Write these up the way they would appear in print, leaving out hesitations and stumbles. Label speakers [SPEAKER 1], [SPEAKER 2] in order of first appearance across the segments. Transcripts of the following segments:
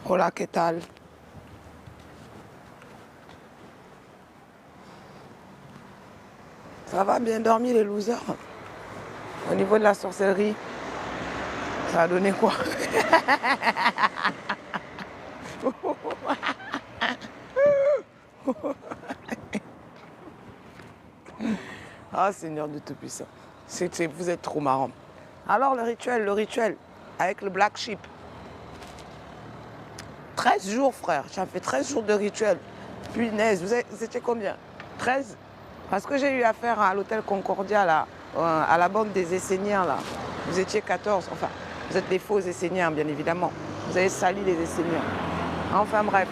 [SPEAKER 1] Hola, ¿qué tal? Ça va bien dormi les losers? Au niveau de la sorcellerie, ça a donné quoi? Ah Seigneur de Tout-Puissant, vous êtes trop marrant. Alors le rituel, avec le Black Sheep. 13 jours frère, j'ai fait 13 jours de rituel. Punaise, vous étiez combien? 13? Parce que j'ai eu affaire à l'hôtel Concordia, là, à la bande des Esséniens, là. Vous étiez 14, enfin, vous êtes des faux Esséniens, bien évidemment. Vous avez sali les Esséniens. Enfin bref,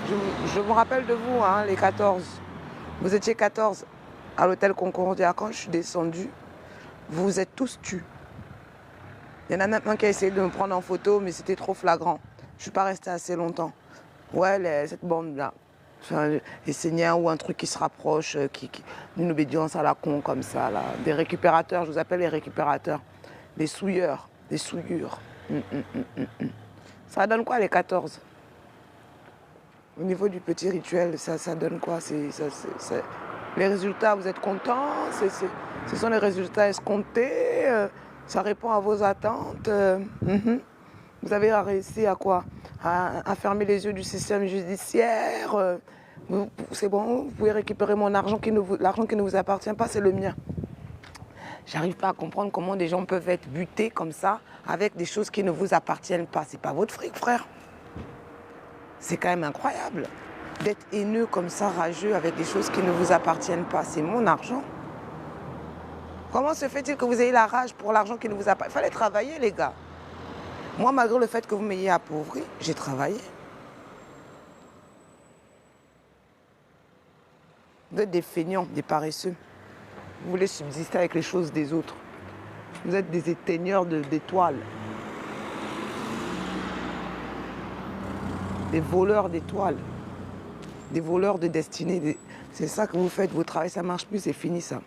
[SPEAKER 1] je me rappelle de vous, hein, les 14. Vous étiez 14 à l'hôtel Concordia. Quand je suis descendue, vous vous êtes tous tus. Il y en a même un qui a essayé de me prendre en photo, mais c'était trop flagrant. Je ne suis pas restée assez longtemps. Ouais, cette bande-là. Les Seigneurs ou un truc qui se rapproche, d'une obédience à la con comme ça, là. Des récupérateurs, je vous appelle les récupérateurs. Des souilleurs, des souillures. Ça donne quoi les 14? Au niveau du petit rituel, ça donne quoi? Les résultats, vous êtes contents? Ce sont les résultats escomptés? Ça répond à vos attentes? Vous avez réussi à quoi? À fermer les yeux du système judiciaire? C'est bon, vous pouvez récupérer mon argent, l'argent qui ne vous appartient pas, c'est le mien. J'arrive pas à comprendre comment des gens peuvent être butés comme ça avec des choses qui ne vous appartiennent pas. C'est pas votre fric, frère. C'est quand même incroyable d'être haineux comme ça, rageux avec des choses qui ne vous appartiennent pas. C'est mon argent. Comment se fait-il que vous ayez la rage pour l'argent qui ne vous appartient? Il fallait travailler, les gars. Moi, malgré le fait que vous m'ayez appauvri, j'ai travaillé. Vous êtes des feignants, des paresseux. Vous voulez subsister avec les choses des autres. Vous êtes des éteigneurs d'étoiles. Des voleurs d'étoiles. Des voleurs de destinée. C'est ça que vous faites. Votre travail, ça ne marche plus, c'est fini ça.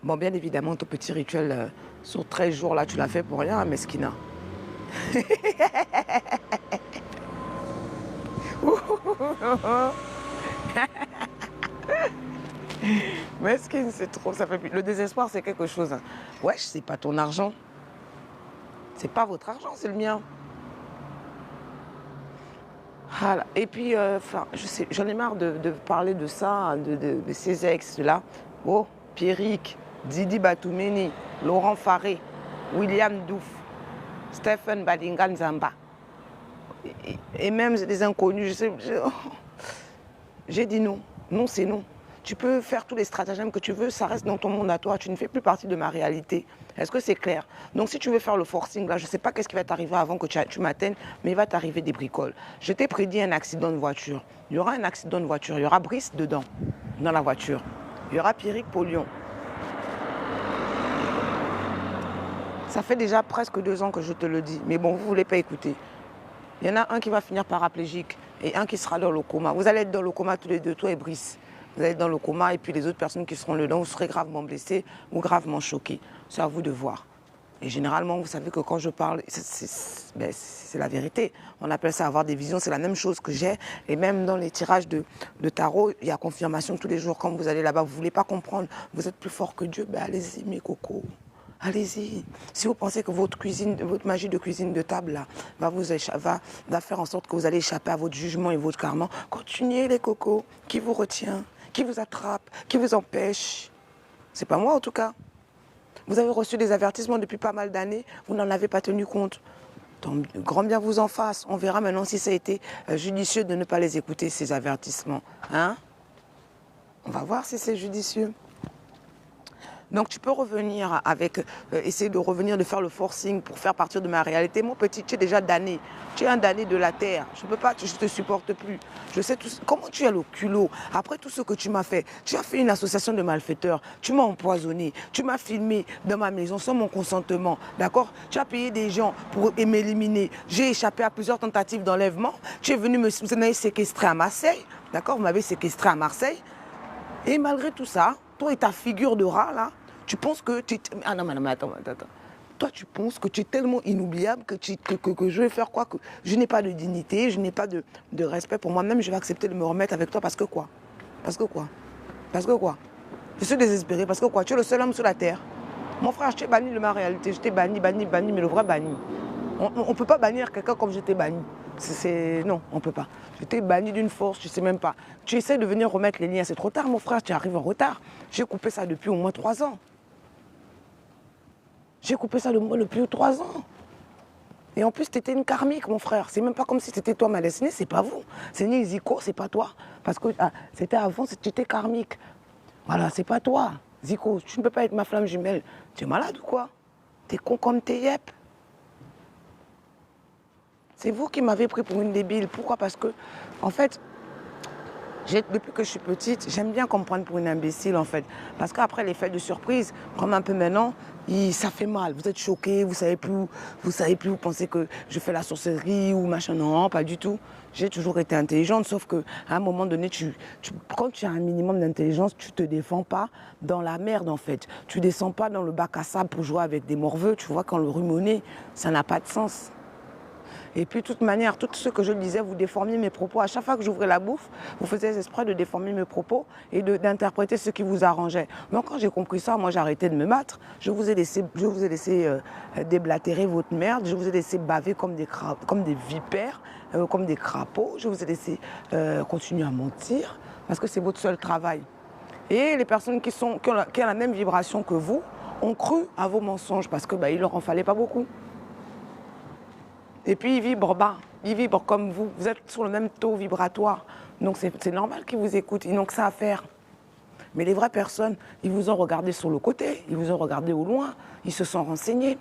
[SPEAKER 1] Bon, bien évidemment, ton petit rituel sur 13 jours, là, tu l'as fait pour rien, hein, Mesquina. Mesquine, c'est trop, ça fait plus. Le désespoir, c'est quelque chose. Hein. Wesh, c'est pas ton argent. C'est pas votre argent, c'est le mien. Voilà. Et puis, je sais, j'en ai marre de parler de ça, de ces ex-là. Oh, Pierrick, Didi Batoumeni, Laurent Faré, William Douf, Stephen Badinga Nzamba. Et même des inconnus, j'ai dit non. Non, c'est non. Tu peux faire tous les stratagèmes que tu veux, ça reste dans ton monde à toi. Tu ne fais plus partie de ma réalité. Est-ce que c'est clair? Donc si tu veux faire le forcing, là, je ne sais pas qu'est-ce qui va t'arriver avant que tu m'atteignes, mais il va t'arriver des bricoles. Je t'ai prédit un accident de voiture. Il y aura un accident de voiture. Il y aura Brice dedans, dans la voiture. Il y aura Pierrick Polion. Ça fait déjà presque 2 ans que je te le dis. Mais bon, vous ne voulez pas écouter. Il y en a un qui va finir paraplégique et un qui sera dans le coma. Vous allez être dans le coma tous les deux, toi et Brice. Vous allez être dans le coma et puis les autres personnes qui seront dedans, vous serez gravement blessés ou gravement choqués. C'est à vous de voir. Et généralement, vous savez que quand je parle, c'est la vérité. On appelle ça avoir des visions, c'est la même chose que j'ai. Et même dans les tirages de tarot, il y a confirmation tous les jours. Quand vous allez là-bas, vous ne voulez pas comprendre, vous êtes plus fort que Dieu, ben allez-y mes cocos. Allez-y. Si vous pensez que votre magie de cuisine de table là, va faire en sorte que vous allez échapper à votre jugement et votre karma, continuez les cocos. Qui vous retient? Qui vous attrape? Qui vous empêche? C'est pas moi en tout cas. Vous avez reçu des avertissements depuis pas mal d'années, vous n'en avez pas tenu compte. Donc, grand bien vous en fasse. On verra maintenant si ça a été judicieux de ne pas les écouter, ces avertissements. Hein? On va voir si c'est judicieux. Donc tu peux revenir avec, essayer de revenir, de faire le forcing pour faire partir de ma réalité. Mon petit, tu es déjà damné. Tu es un damné de la terre. Je ne peux pas, je ne te supporte plus. Je sais tout, comment tu as le culot. Après tout ce que tu m'as fait, tu as fait une association de malfaiteurs. Tu m'as empoisonné. Tu m'as filmé dans ma maison sans mon consentement. D'accord? Tu as payé des gens pour m'éliminer. J'ai échappé à plusieurs tentatives d'enlèvement. Tu es venu me séquestrer à Marseille. D'accord? Vous m'avez séquestré à Marseille. Et malgré tout ça, toi et ta figure de rat, là, tu penses que tu... Ah non, mais attends. Toi, tu penses que tu es tellement inoubliable que je vais faire quoi, que je n'ai pas de dignité, je n'ai pas de respect pour moi-même, je vais accepter de me remettre avec toi parce que quoi? Parce que quoi? Parce que quoi? Je suis désespérée parce que quoi? Tu es le seul homme sur la terre. Mon frère, je t'ai banni de ma réalité, je t'ai banni, mais le vrai banni. On ne peut pas bannir quelqu'un comme je t'ai banni. Non, on ne peut pas. Je t'ai banni d'une force, tu ne sais même pas. Tu essaies de venir remettre les liens, c'est trop tard mon frère, tu arrives en retard. J'ai coupé ça depuis au moins 3 ans. J'ai coupé ça depuis 3 ans. Et en plus, tu étais une karmique, mon frère. C'est même pas comme si c'était toi ma destinée, c'est pas vous. C'est ni Zico, c'est pas toi. Parce que c'était avant, tu étais karmique. Voilà, c'est pas toi. Zico, tu ne peux pas être ma flamme jumelle. Tu es malade ou quoi? T'es con comme t'es yep. C'est vous qui m'avez pris pour une débile. Pourquoi? Parce que, en fait, depuis que je suis petite, j'aime bien qu'on me prenne pour une imbécile en fait. Parce qu'après l'effet de surprise, comme un peu maintenant, ça fait mal. Vous êtes choqués, vous savez plus, vous pensez que je fais la sorcellerie ou machin. Non, pas du tout. J'ai toujours été intelligente, sauf qu'à un moment donné, quand tu as un minimum d'intelligence, tu te défends pas dans la merde en fait. Tu descends pas dans le bac à sable pour jouer avec des morveux. Tu vois, quand le rumonner, ça n'a pas de sens. Et puis, de toute manière, tout ce que je disais, vous déformiez mes propos. À chaque fois que j'ouvrais la bouffe, vous faisiez exprès de déformer mes propos et d'interpréter ce qui vous arrangeait. Donc, quand j'ai compris ça, moi, j'ai arrêté de me battre. Je vous ai laissé déblatérer votre merde. Je vous ai laissé baver comme des vipères, comme des crapauds. Je vous ai laissé continuer à mentir parce que c'est votre seul travail. Et les personnes qui ont la même vibration que vous ont cru à vos mensonges parce qu'il ne leur en fallait pas beaucoup. Et puis ils vibrent bas, ils vibrent comme vous. Vous êtes sur le même taux vibratoire. Donc c'est normal qu'ils vous écoutent, ils n'ont que ça à faire. Mais les vraies personnes, ils vous ont regardé sur le côté, ils vous ont regardé au loin, ils se sont renseignés.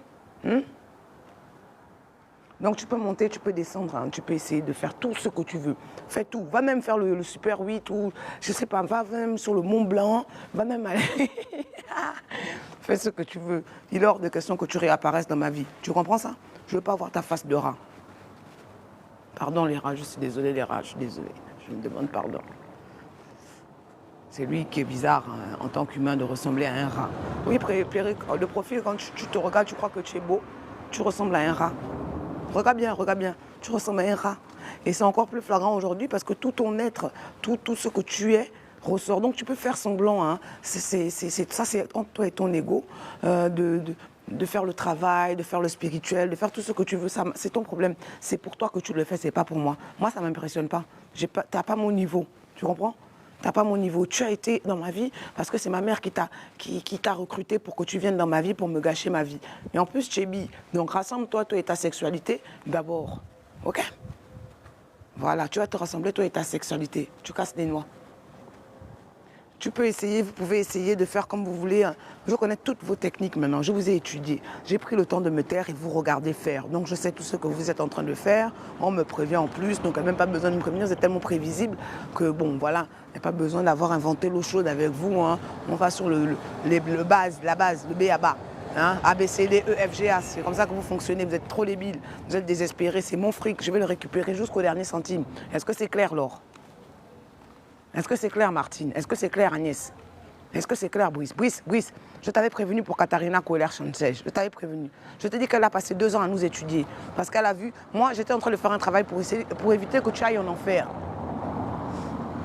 [SPEAKER 1] Donc tu peux monter, tu peux descendre, hein, tu peux essayer de faire tout ce que tu veux. Fais tout, va même faire le Super 8 ou je sais pas, va même sur le Mont Blanc, va même aller... Fais ce que tu veux. Il est hors de question que tu réapparaisses dans ma vie. Tu comprends ça? Je ne veux pas voir ta face de rat. Pardon les rats, je suis désolée les rats, je suis désolée. Je me demande pardon. C'est lui qui est bizarre hein, en tant qu'humain de ressembler à un rat. Oui, le profil, quand tu te regardes, tu crois que tu es beau, tu ressembles à un rat. Regarde bien, tu ressembles à un rat. Et c'est encore plus flagrant aujourd'hui parce que tout ton être, tout ce que tu es ressort. Donc tu peux faire semblant, hein. Ça c'est entre toi et ton ego, de faire le travail, de faire le spirituel, de faire tout ce que tu veux. C'est ton problème. C'est pour toi que tu le fais, c'est pas pour moi. Moi, ça ne m'impressionne pas. Tu n'as pas mon niveau, tu comprends? Tu n'as pas mon niveau. Tu as été dans ma vie parce que c'est ma mère qui t'a recruté pour que tu viennes dans ma vie, pour me gâcher ma vie. Et en plus, tu es bi. Donc rassemble-toi, toi et ta sexualité, d'abord. OK? Voilà, tu vas te rassembler, toi et ta sexualité. Tu casses les noix. Tu peux essayer, vous pouvez essayer de faire comme vous voulez. Je connais toutes vos techniques maintenant, je vous ai étudié. J'ai pris le temps de me taire et de vous regarder faire. Donc je sais tout ce que vous êtes en train de faire. On me prévient en plus, donc il n'y a même pas besoin de me prévenir. C'est tellement prévisible que bon, voilà. Il n'y a pas besoin d'avoir inventé l'eau chaude avec vous. Hein. On va sur la base, le B à bas. Hein? A, B, C, D, E, F, G, A. C'est comme ça que vous fonctionnez. Vous êtes trop débile. Vous êtes désespéré. C'est mon fric. Je vais le récupérer jusqu'au dernier centime. Est-ce que c'est clair, Laure? Est-ce que c'est clair, Martine? Est-ce que c'est clair, Agnès? Est-ce que c'est clair, Brice? Brice, je t'avais prévenu pour Katharina Kohler-Chansej. Je t'avais prévenu. Je t'ai dit qu'elle a passé 2 ans à nous étudier. Parce qu'elle a vu, moi, j'étais en train de faire un travail pour éviter que tu ailles en enfer.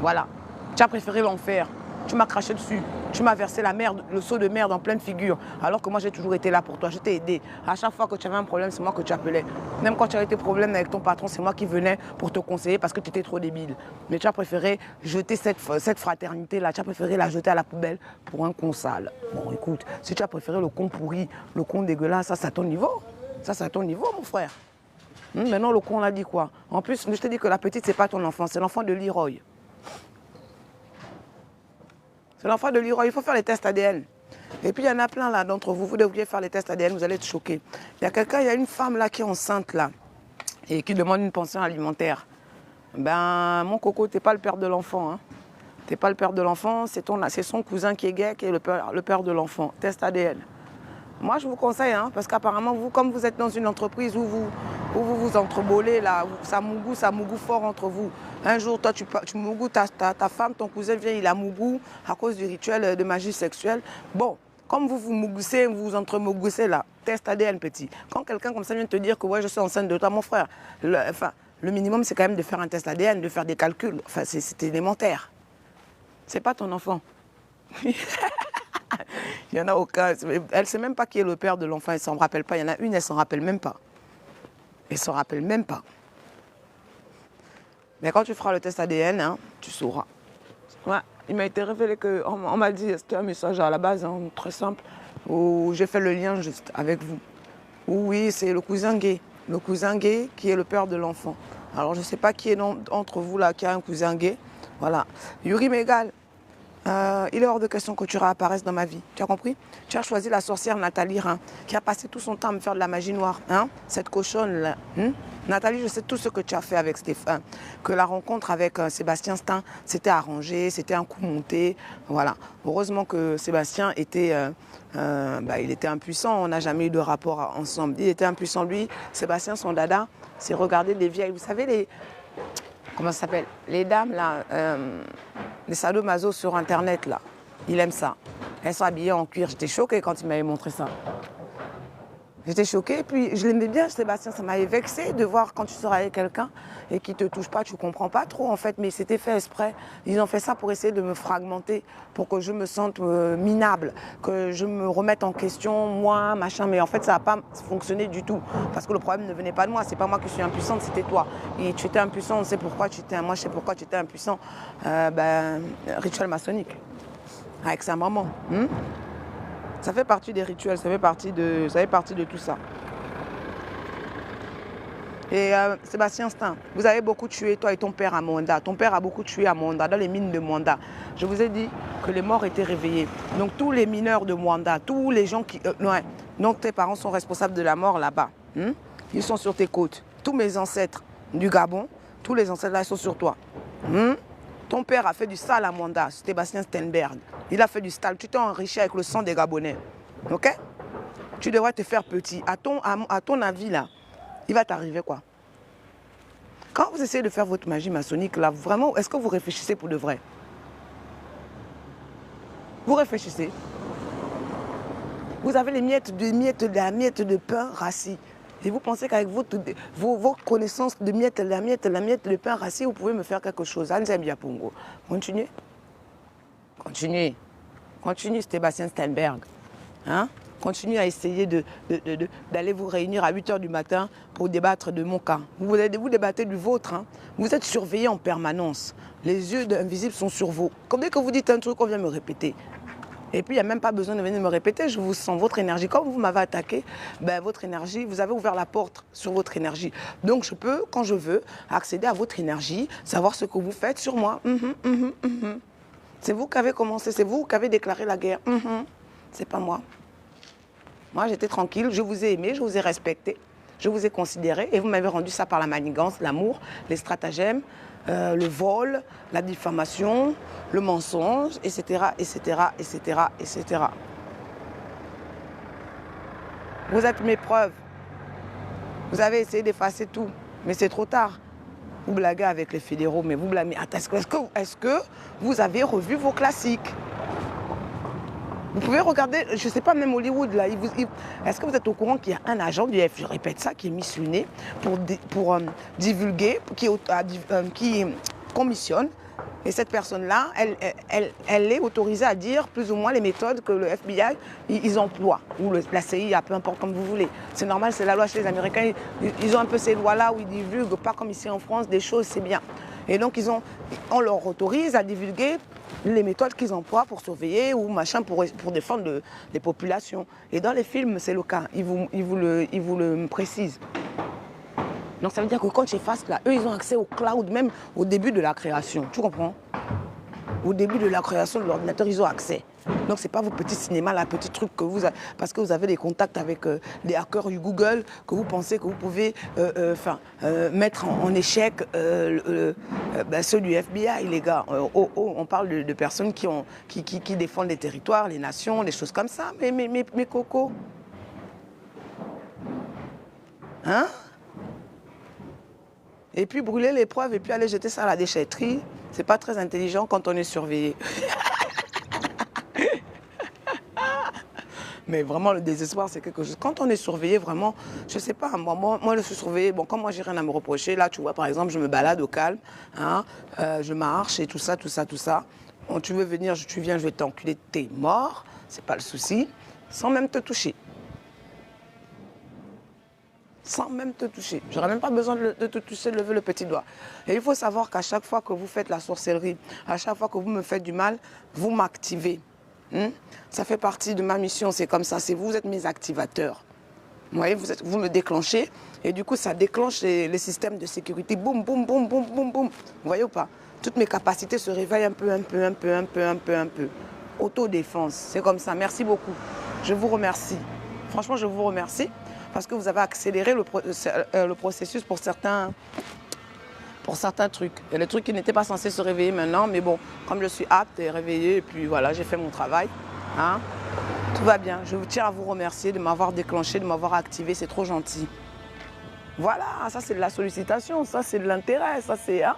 [SPEAKER 1] Voilà. Tu as préféré l'enfer. Tu m'as craché dessus. Tu m'as versé la merde, le seau de merde en pleine figure. Alors que moi, j'ai toujours été là pour toi. Je t'ai aidé. À chaque fois que tu avais un problème, c'est moi que tu appelais. Même quand tu avais tes problèmes avec ton patron, c'est moi qui venais pour te conseiller parce que tu étais trop débile. Mais tu as préféré jeter cette fraternité-là. Tu as préféré la jeter à la poubelle pour un con sale. Bon, écoute, si tu as préféré le con pourri, le con dégueulasse, ça, c'est à ton niveau. Ça, c'est à ton niveau, mon frère. Maintenant, le con, on a dit quoi? En plus, je te dis que la petite, c'est pas ton enfant. C'est l'enfant de Leroy. C'est l'enfant de Leroy, il faut faire les tests ADN. Et puis il y en a plein là d'entre vous, vous devriez faire les tests ADN, vous allez être choqués. Il y a une femme là qui est enceinte là, et qui demande une pension alimentaire. Ben, mon coco, t'es pas le père de l'enfant. Hein. T'es pas le père de l'enfant, c'est son cousin qui est gay qui est le père de l'enfant. Test ADN. Moi je vous conseille, hein, parce qu'apparemment, vous, comme vous êtes dans une entreprise où vous entrebolez là, ça mougou fort entre vous. Un jour, toi, tu mougou ta femme, ton cousin vient, il a mougou à cause du rituel de magie sexuelle. Bon, Comme vous vous mougoussez, vous vous entre-mougoussez là, test ADN petit. Quand quelqu'un comme ça vient te dire que ouais, je suis enceinte de toi, mon frère, le minimum c'est quand même de faire un test ADN, de faire des calculs. Enfin, c'est élémentaire. C'est pas ton enfant. Il n'y en a aucun. Elle ne sait même pas qui est le père de l'enfant, elle ne s'en rappelle pas. Il y en a une, elle ne s'en rappelle même pas. Elle ne s'en rappelle même pas. Mais quand tu feras le test ADN, hein, tu sauras. Ouais, il m'a été révélé que, on m'a dit, c'était un message à la base, hein, très simple, où j'ai fait le lien juste avec vous. Oui, c'est le cousin gay. Le cousin gay qui est le père de l'enfant. Alors je ne sais pas qui est entre vous là qui a un cousin gay. Voilà. Yuri Megal, il est hors de question que tu réapparaisses dans ma vie. Tu as compris? Tu as choisi la sorcière Nathalie Rhin, qui a passé tout son temps à me faire de la magie noire. Hein? Cette cochonne-là. Hein? Nathalie, je sais tout ce que tu as fait avec Stéphane. Que la rencontre avec Sébastien Stein, c'était arrangé, c'était un coup monté. Voilà. Heureusement que Sébastien était, il était impuissant. On n'a jamais eu de rapport ensemble. Il était impuissant. Lui, Sébastien, son dada, c'est regarder des vieilles. Vous savez, les... Comment ça s'appelle? Les dames, là, les sadomaso sur Internet, là. Il aime ça. Elles sont habillées en cuir. J'étais choquée quand il m'avait montré ça. J'étais choquée. Puis je l'aimais bien, Sébastien. Ça m'avait vexée de voir quand tu sors avec quelqu'un et qui ne te touche pas, tu ne comprends pas trop, en fait. Mais c'était fait exprès. Ils ont fait ça pour essayer de me fragmenter, pour que je me sente minable, que je me remette en question, moi, machin. Mais en fait, ça n'a pas fonctionné du tout. Parce que le problème ne venait pas de moi. C'est pas moi qui suis impuissante, c'était toi. Et tu étais impuissant, on sait pourquoi tu étais... Moi, je sais pourquoi tu étais impuissant. Rituel maçonnique. Avec sa maman. Ça fait partie des rituels, ça fait partie de tout ça. Et Sébastien Stein, vous avez beaucoup tué, toi et ton père à Mwanda. Ton père a beaucoup tué à Mwanda, dans les mines de Mwanda. Je vous ai dit que les morts étaient réveillés. Donc tous les mineurs de Mwanda, tous les gens qui... donc tes parents sont responsables de la mort là-bas. Ils sont sur tes côtes. Tous mes ancêtres du Gabon, tous les ancêtres là, ils sont sur toi. Ton père a fait du sale à Mwanda, Sébastien Steinberg. Il a fait du sale. Tu t'es enrichi avec le sang des Gabonais. Ok? Tu devrais te faire petit. À ton avis, là, il va t'arriver quoi? Quand vous essayez de faire votre magie maçonnique, là, vraiment, est-ce que vous réfléchissez pour de vrai? Vous réfléchissez. Vous avez la miette de pain rassis. Et vous pensez qu'avec vos connaissances de la miette de pain rassis, vous pouvez me faire quelque chose. Pongo. Continuez. Continuez. Continuez, Sébastien Steinberg. Hein? Continuez à essayer d'aller vous réunir à 8 h du matin pour débattre de mon cas. Vous débattez du vôtre. Hein? Vous êtes surveillés en permanence. Les yeux invisibles sont sur vous. Comme dès que vous dites un truc, on vient me répéter. Et puis, il n'y a même pas besoin de venir me répéter, je vous sens votre énergie. Comme vous m'avez attaqué, votre énergie, vous avez ouvert la porte sur votre énergie. Donc, je peux, quand je veux, accéder à votre énergie, savoir ce que vous faites sur moi. C'est vous qui avez commencé, c'est vous qui avez déclaré la guerre. C'est pas moi. Moi, j'étais tranquille, je vous ai aimé, je vous ai respecté, je vous ai considéré et vous m'avez rendu ça par la manigance, l'amour, les stratagèmes, le vol, la diffamation, le mensonge, etc., etc., etc., etc. Vous êtes mes preuves. Vous avez essayé d'effacer tout, mais c'est trop tard. Vous blaguez avec les fédéraux, mais vous blâmez. Est-ce que vous avez revu vos classiques? Vous pouvez regarder, je ne sais pas, même Hollywood, là, est-ce que vous êtes au courant qu'il y a un agent du F, je répète ça, qui est missionné pour divulguer, qui commissionne. Et cette personne-là, elle est autorisée à dire plus ou moins les méthodes que le FBI, ils emploient. Ou la CIA, peu importe comme vous voulez. C'est normal, c'est la loi chez les Américains. Ils ont un peu ces lois-là où ils divulguent, pas comme ici en France, des choses, c'est bien. Et donc, on leur autorise à divulguer les méthodes qu'ils emploient pour surveiller ou machin pour défendre les populations. Et dans les films, c'est le cas. Ils vous le précisent. Donc ça veut dire que quand tu effaces là, eux, ils ont accès au cloud même au début de la création. Tu comprends? Au début de la création de l'ordinateur, ils ont accès. Donc ce n'est pas vos petits cinémas, là, petits trucs que vous avez, parce que vous avez des contacts avec des hackers du Google, que vous pensez que vous pouvez mettre en échec ceux du FBI, les gars. On parle de personnes qui défendent les territoires, les nations, des choses comme ça. Mais Coco. Hein? Et puis brûler les preuves et puis aller jeter ça à la déchetterie, c'est pas très intelligent quand on est surveillé. Mais vraiment, le désespoir, c'est quelque chose. Quand on est surveillé, vraiment, je sais pas, moi, je suis surveillée. Bon, comme moi, j'ai rien à me reprocher. Là, tu vois, par exemple, je me balade au calme, hein, je marche et tout ça, tout ça, tout ça. Bon, tu veux venir, tu viens, je vais t'enculer, t'es mort, c'est pas le souci, sans même te toucher. Sans même te toucher. J'aurais même pas besoin de te toucher, de lever le petit doigt. Et il faut savoir qu'à chaque fois que vous faites la sorcellerie, à chaque fois que vous me faites du mal, vous m'activez. Ça fait partie de ma mission, c'est comme ça. Vous êtes mes activateurs. Vous voyez, vous me déclenchez et du coup, ça déclenche les systèmes de sécurité. Boum, boum, boum, boum, boum, boum. Vous voyez ou pas? Toutes mes capacités se réveillent un peu. Autodéfense, c'est comme ça. Merci beaucoup. Je vous remercie. Franchement, je vous remercie parce que vous avez accéléré le processus pour certains trucs. Il y a des trucs qui n'étaient pas censés se réveiller maintenant, mais bon, comme je suis apte et réveillée, et puis voilà, j'ai fait mon travail. Hein, tout va bien. Je tiens à vous remercier de m'avoir déclenché, de m'avoir activé, c'est trop gentil. Voilà, ça c'est de la sollicitation, ça c'est de l'intérêt, ça c'est... Hein,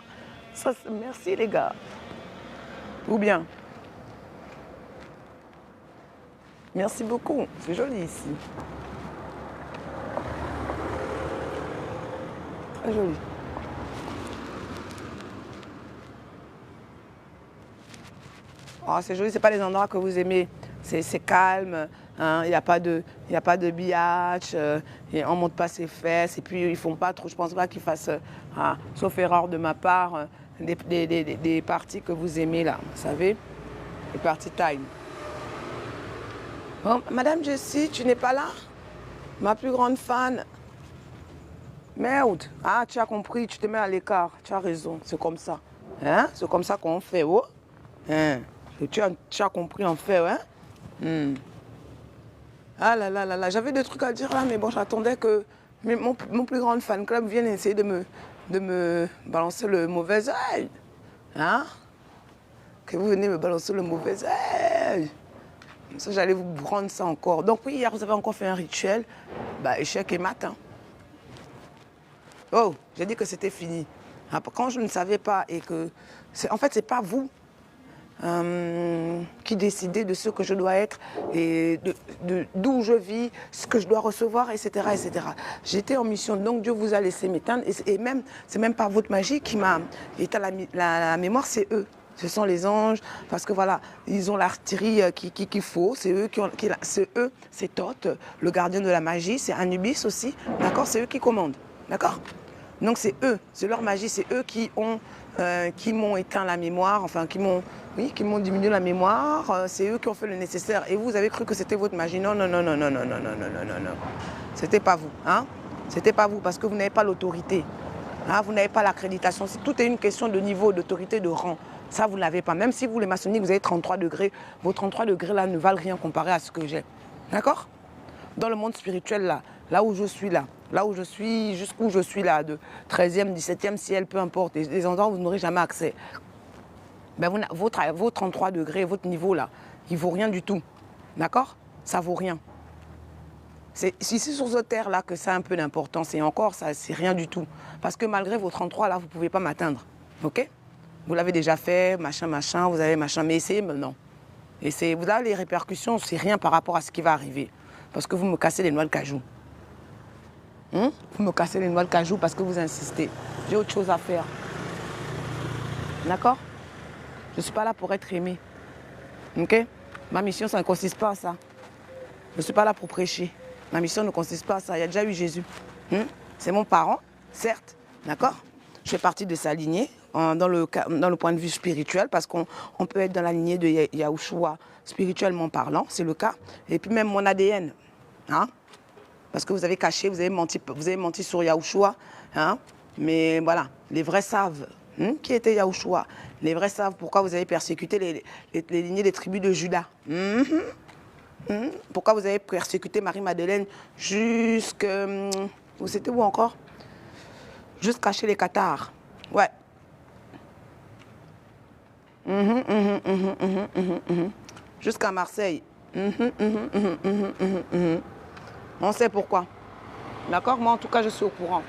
[SPEAKER 1] merci les gars. Ou bien. Merci beaucoup, c'est joli ici. Très joli. Oh, c'est joli, c'est pas les endroits que vous aimez. C'est calme, hein, il n'y a pas de biatch, on ne monte pas ses fesses, et puis ils ne font pas trop, je ne pense pas qu'ils fassent, sauf erreur de ma part, des parties que vous aimez là, vous savez, les parties time. Bon, Madame Jessie, tu n'es pas là? Ma plus grande fan. Merde. Ah, tu as compris, tu te mets à l'écart. Tu as raison, c'est comme ça. Hein? C'est comme ça qu'on fait, oh? Hein? Tu as compris, en fait, hein? Ah là là là là, j'avais des trucs à dire là, mais bon, j'attendais que mon plus grand fan club vienne essayer de me balancer le mauvais œil. Hein? Que vous venez me balancer le mauvais œil. Ça, j'allais vous prendre ça encore. Donc oui, hier, vous avez encore fait un rituel. Bah, échec et matin. Oh, j'ai dit que c'était fini. Quand je ne savais pas et que... En fait, c'est pas vous qui décidez de ce que je dois être et d'où je vis, ce que je dois recevoir, etc. etc. J'étais en mission, donc Dieu vous a laissé m'éteindre. Et même, c'est même pas votre magie qui m'a éteint la mémoire, c'est eux. Ce sont les anges, parce que voilà, ils ont l'artillerie qu'il faut, c'est eux c'est Thoth, le gardien de la magie, c'est Anubis aussi, d'accord, c'est eux qui commandent, d'accord. Donc c'est eux, c'est leur magie, c'est eux qui m'ont éteint la mémoire, enfin qui m'ont diminué la mémoire, c'est eux qui ont fait le nécessaire. Et vous avez cru que c'était votre magie. Non, non, non, non, non, non, non, non, non, non, non. C'était pas vous, hein. C'était pas vous, parce que vous n'avez pas l'autorité. Hein, vous n'avez pas l'accréditation. Tout est une question de niveau, d'autorité, de rang. Ça, vous ne l'avez pas. Même si vous, les maçonniques, vous avez 33 degrés, vos 33 degrés là ne valent rien comparé à ce que j'ai. D'accord? Dans le monde spirituel là où je suis là où je suis, jusqu'où je suis là, de 13e, 17e ciel, peu importe, des endroits où vous n'aurez jamais accès. Ben vos 33 degrés, votre niveau là, il ne vaut rien du tout. D'accord? Ça ne vaut rien. C'est ici sur cette terre là que ça a un peu d'importance et encore, ça c'est rien du tout. Parce que malgré vos 33 là, vous ne pouvez pas m'atteindre. Ok? Vous l'avez déjà fait, machin, vous avez machin, mais essayez maintenant. Essayez. Vous avez les répercussions, c'est rien par rapport à ce qui va arriver. Parce que vous me cassez les noix de cajou. Vous me cassez les noix de cajou parce que vous insistez. J'ai autre chose à faire. D'accord? Je ne suis pas là pour être aimée. Ok? Ma mission, ça ne consiste pas à ça. Je ne suis pas là pour prêcher. Ma mission ne consiste pas à ça. Il y a déjà eu Jésus. C'est mon parent, certes. D'accord? Je fais partie de sa lignée dans le point de vue spirituel parce qu'on peut être dans la lignée de Yahushua spirituellement parlant, c'est le cas. Et puis même mon ADN. Hein? Parce que vous avez caché, vous avez menti sur Yahushua. Hein? Mais voilà, les vrais savent qui était Yahushua. Les vrais savent pourquoi vous avez persécuté les lignées des tribus de Juda. Pourquoi vous avez persécuté Marie-Madeleine c'était où encore? Jusqu'à chez les Cathares. Ouais. Jusqu'à Marseille. On sait pourquoi. D'accord? Moi, en tout cas, je suis au courant.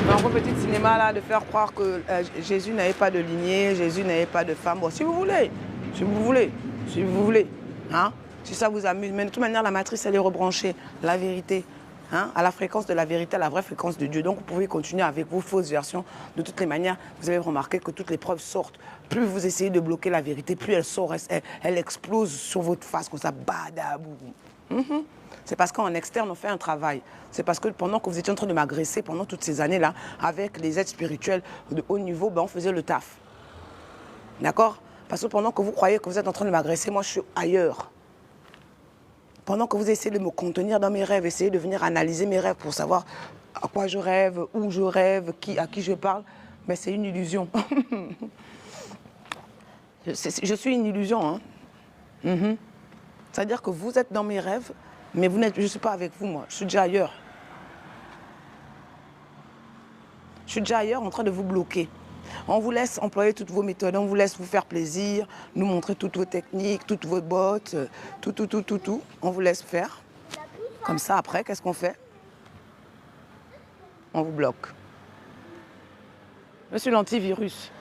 [SPEAKER 1] Mais un peu petit cinéma, là, de faire croire que Jésus n'avait pas de lignée, Jésus n'avait pas de femme. Bon, si vous voulez. Si vous voulez. si vous voulez. Hein? Si ça vous amuse. Mais de toute manière, la matrice, elle est rebranchée. La vérité. Hein? À la fréquence de la vérité, à la vraie fréquence de Dieu. Donc, vous pouvez continuer avec vos fausses versions. De toutes les manières, vous avez remarqué que toutes les preuves sortent. Plus vous essayez de bloquer la vérité, plus elle sort, elle explose sur votre face, comme ça, badabou. C'est parce qu'en externe, on fait un travail. C'est parce que pendant que vous étiez en train de m'agresser, pendant toutes ces années-là, avec les aides spirituelles de haut niveau, ben, on faisait le taf. D'accord? Parce que pendant que vous croyez que vous êtes en train de m'agresser, moi, je suis ailleurs. Pendant que vous essayez de me contenir dans mes rêves, essayez de venir analyser mes rêves pour savoir à quoi je rêve, où je rêve, à qui je parle, mais c'est une illusion. Je suis une illusion. Hein? C'est-à-dire que vous êtes dans mes rêves, mais je ne suis pas avec vous, moi. Je suis déjà ailleurs. Je suis déjà ailleurs en train de vous bloquer. On vous laisse employer toutes vos méthodes, on vous laisse vous faire plaisir, nous montrer toutes vos techniques, toutes vos bottes, tout. On vous laisse faire. Comme ça, après, qu'est-ce qu'on fait? On vous bloque. Je suis l'antivirus.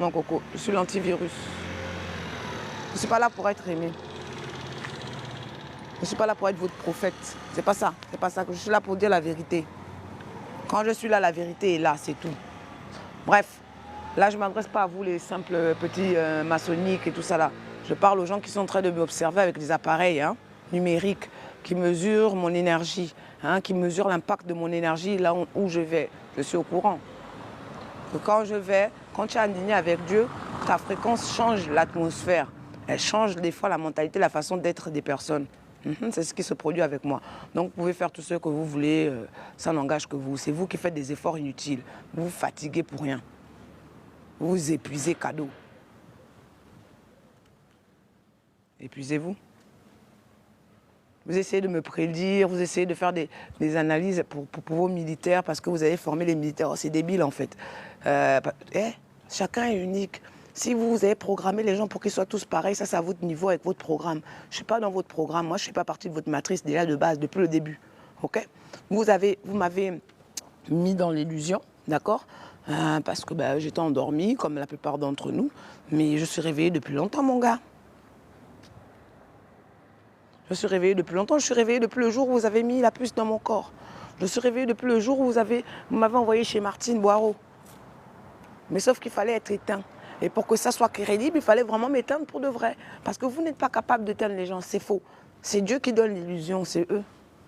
[SPEAKER 1] Mon coco, je suis l'antivirus. Je ne suis pas là pour être aimé. Je ne suis pas là pour être votre prophète. C'est pas ça. C'est pas ça que je suis là pour dire la vérité. Quand je suis là, la vérité est là, c'est tout. Bref, là, je ne m'adresse pas à vous, les simples petits maçonniques et tout ça là. Je parle aux gens qui sont en train de m'observer avec des appareils numériques qui mesurent mon énergie, qui mesurent l'impact de mon énergie là où je vais. Je suis au courant. Que quand tu es aligné avec Dieu, ta fréquence change l'atmosphère. Elle change des fois la mentalité, la façon d'être des personnes. C'est ce qui se produit avec moi. Donc vous pouvez faire tout ce que vous voulez, ça n'engage que vous. C'est vous qui faites des efforts inutiles. Vous vous fatiguez pour rien. Vous vous épuisez cadeau. Épuisez-vous. Vous essayez de me prédire, vous essayez de faire des analyses pour vos militaires parce que vous avez formé les militaires. Oh, c'est débile en fait. Chacun est unique. Si vous avez programmé les gens pour qu'ils soient tous pareils, ça c'est à votre niveau avec votre programme. Je ne suis pas dans votre programme, moi je ne fais pas partie de votre matrice déjà de base, depuis le début. Okay? Vous m'avez mis dans l'illusion, d'accord? Parce que j'étais endormie, comme la plupart d'entre nous, mais je suis réveillée depuis longtemps, mon gars. Je suis réveillée depuis longtemps, je suis réveillée depuis le jour où vous avez mis la puce dans mon corps. Je suis réveillée depuis le jour où vous m'avez envoyé chez Martine Boireau. Mais sauf qu'il fallait être éteint. Et pour que ça soit crédible, il fallait vraiment m'éteindre pour de vrai. Parce que vous n'êtes pas capable d'éteindre les gens, c'est faux. C'est Dieu qui donne l'illusion, c'est eux.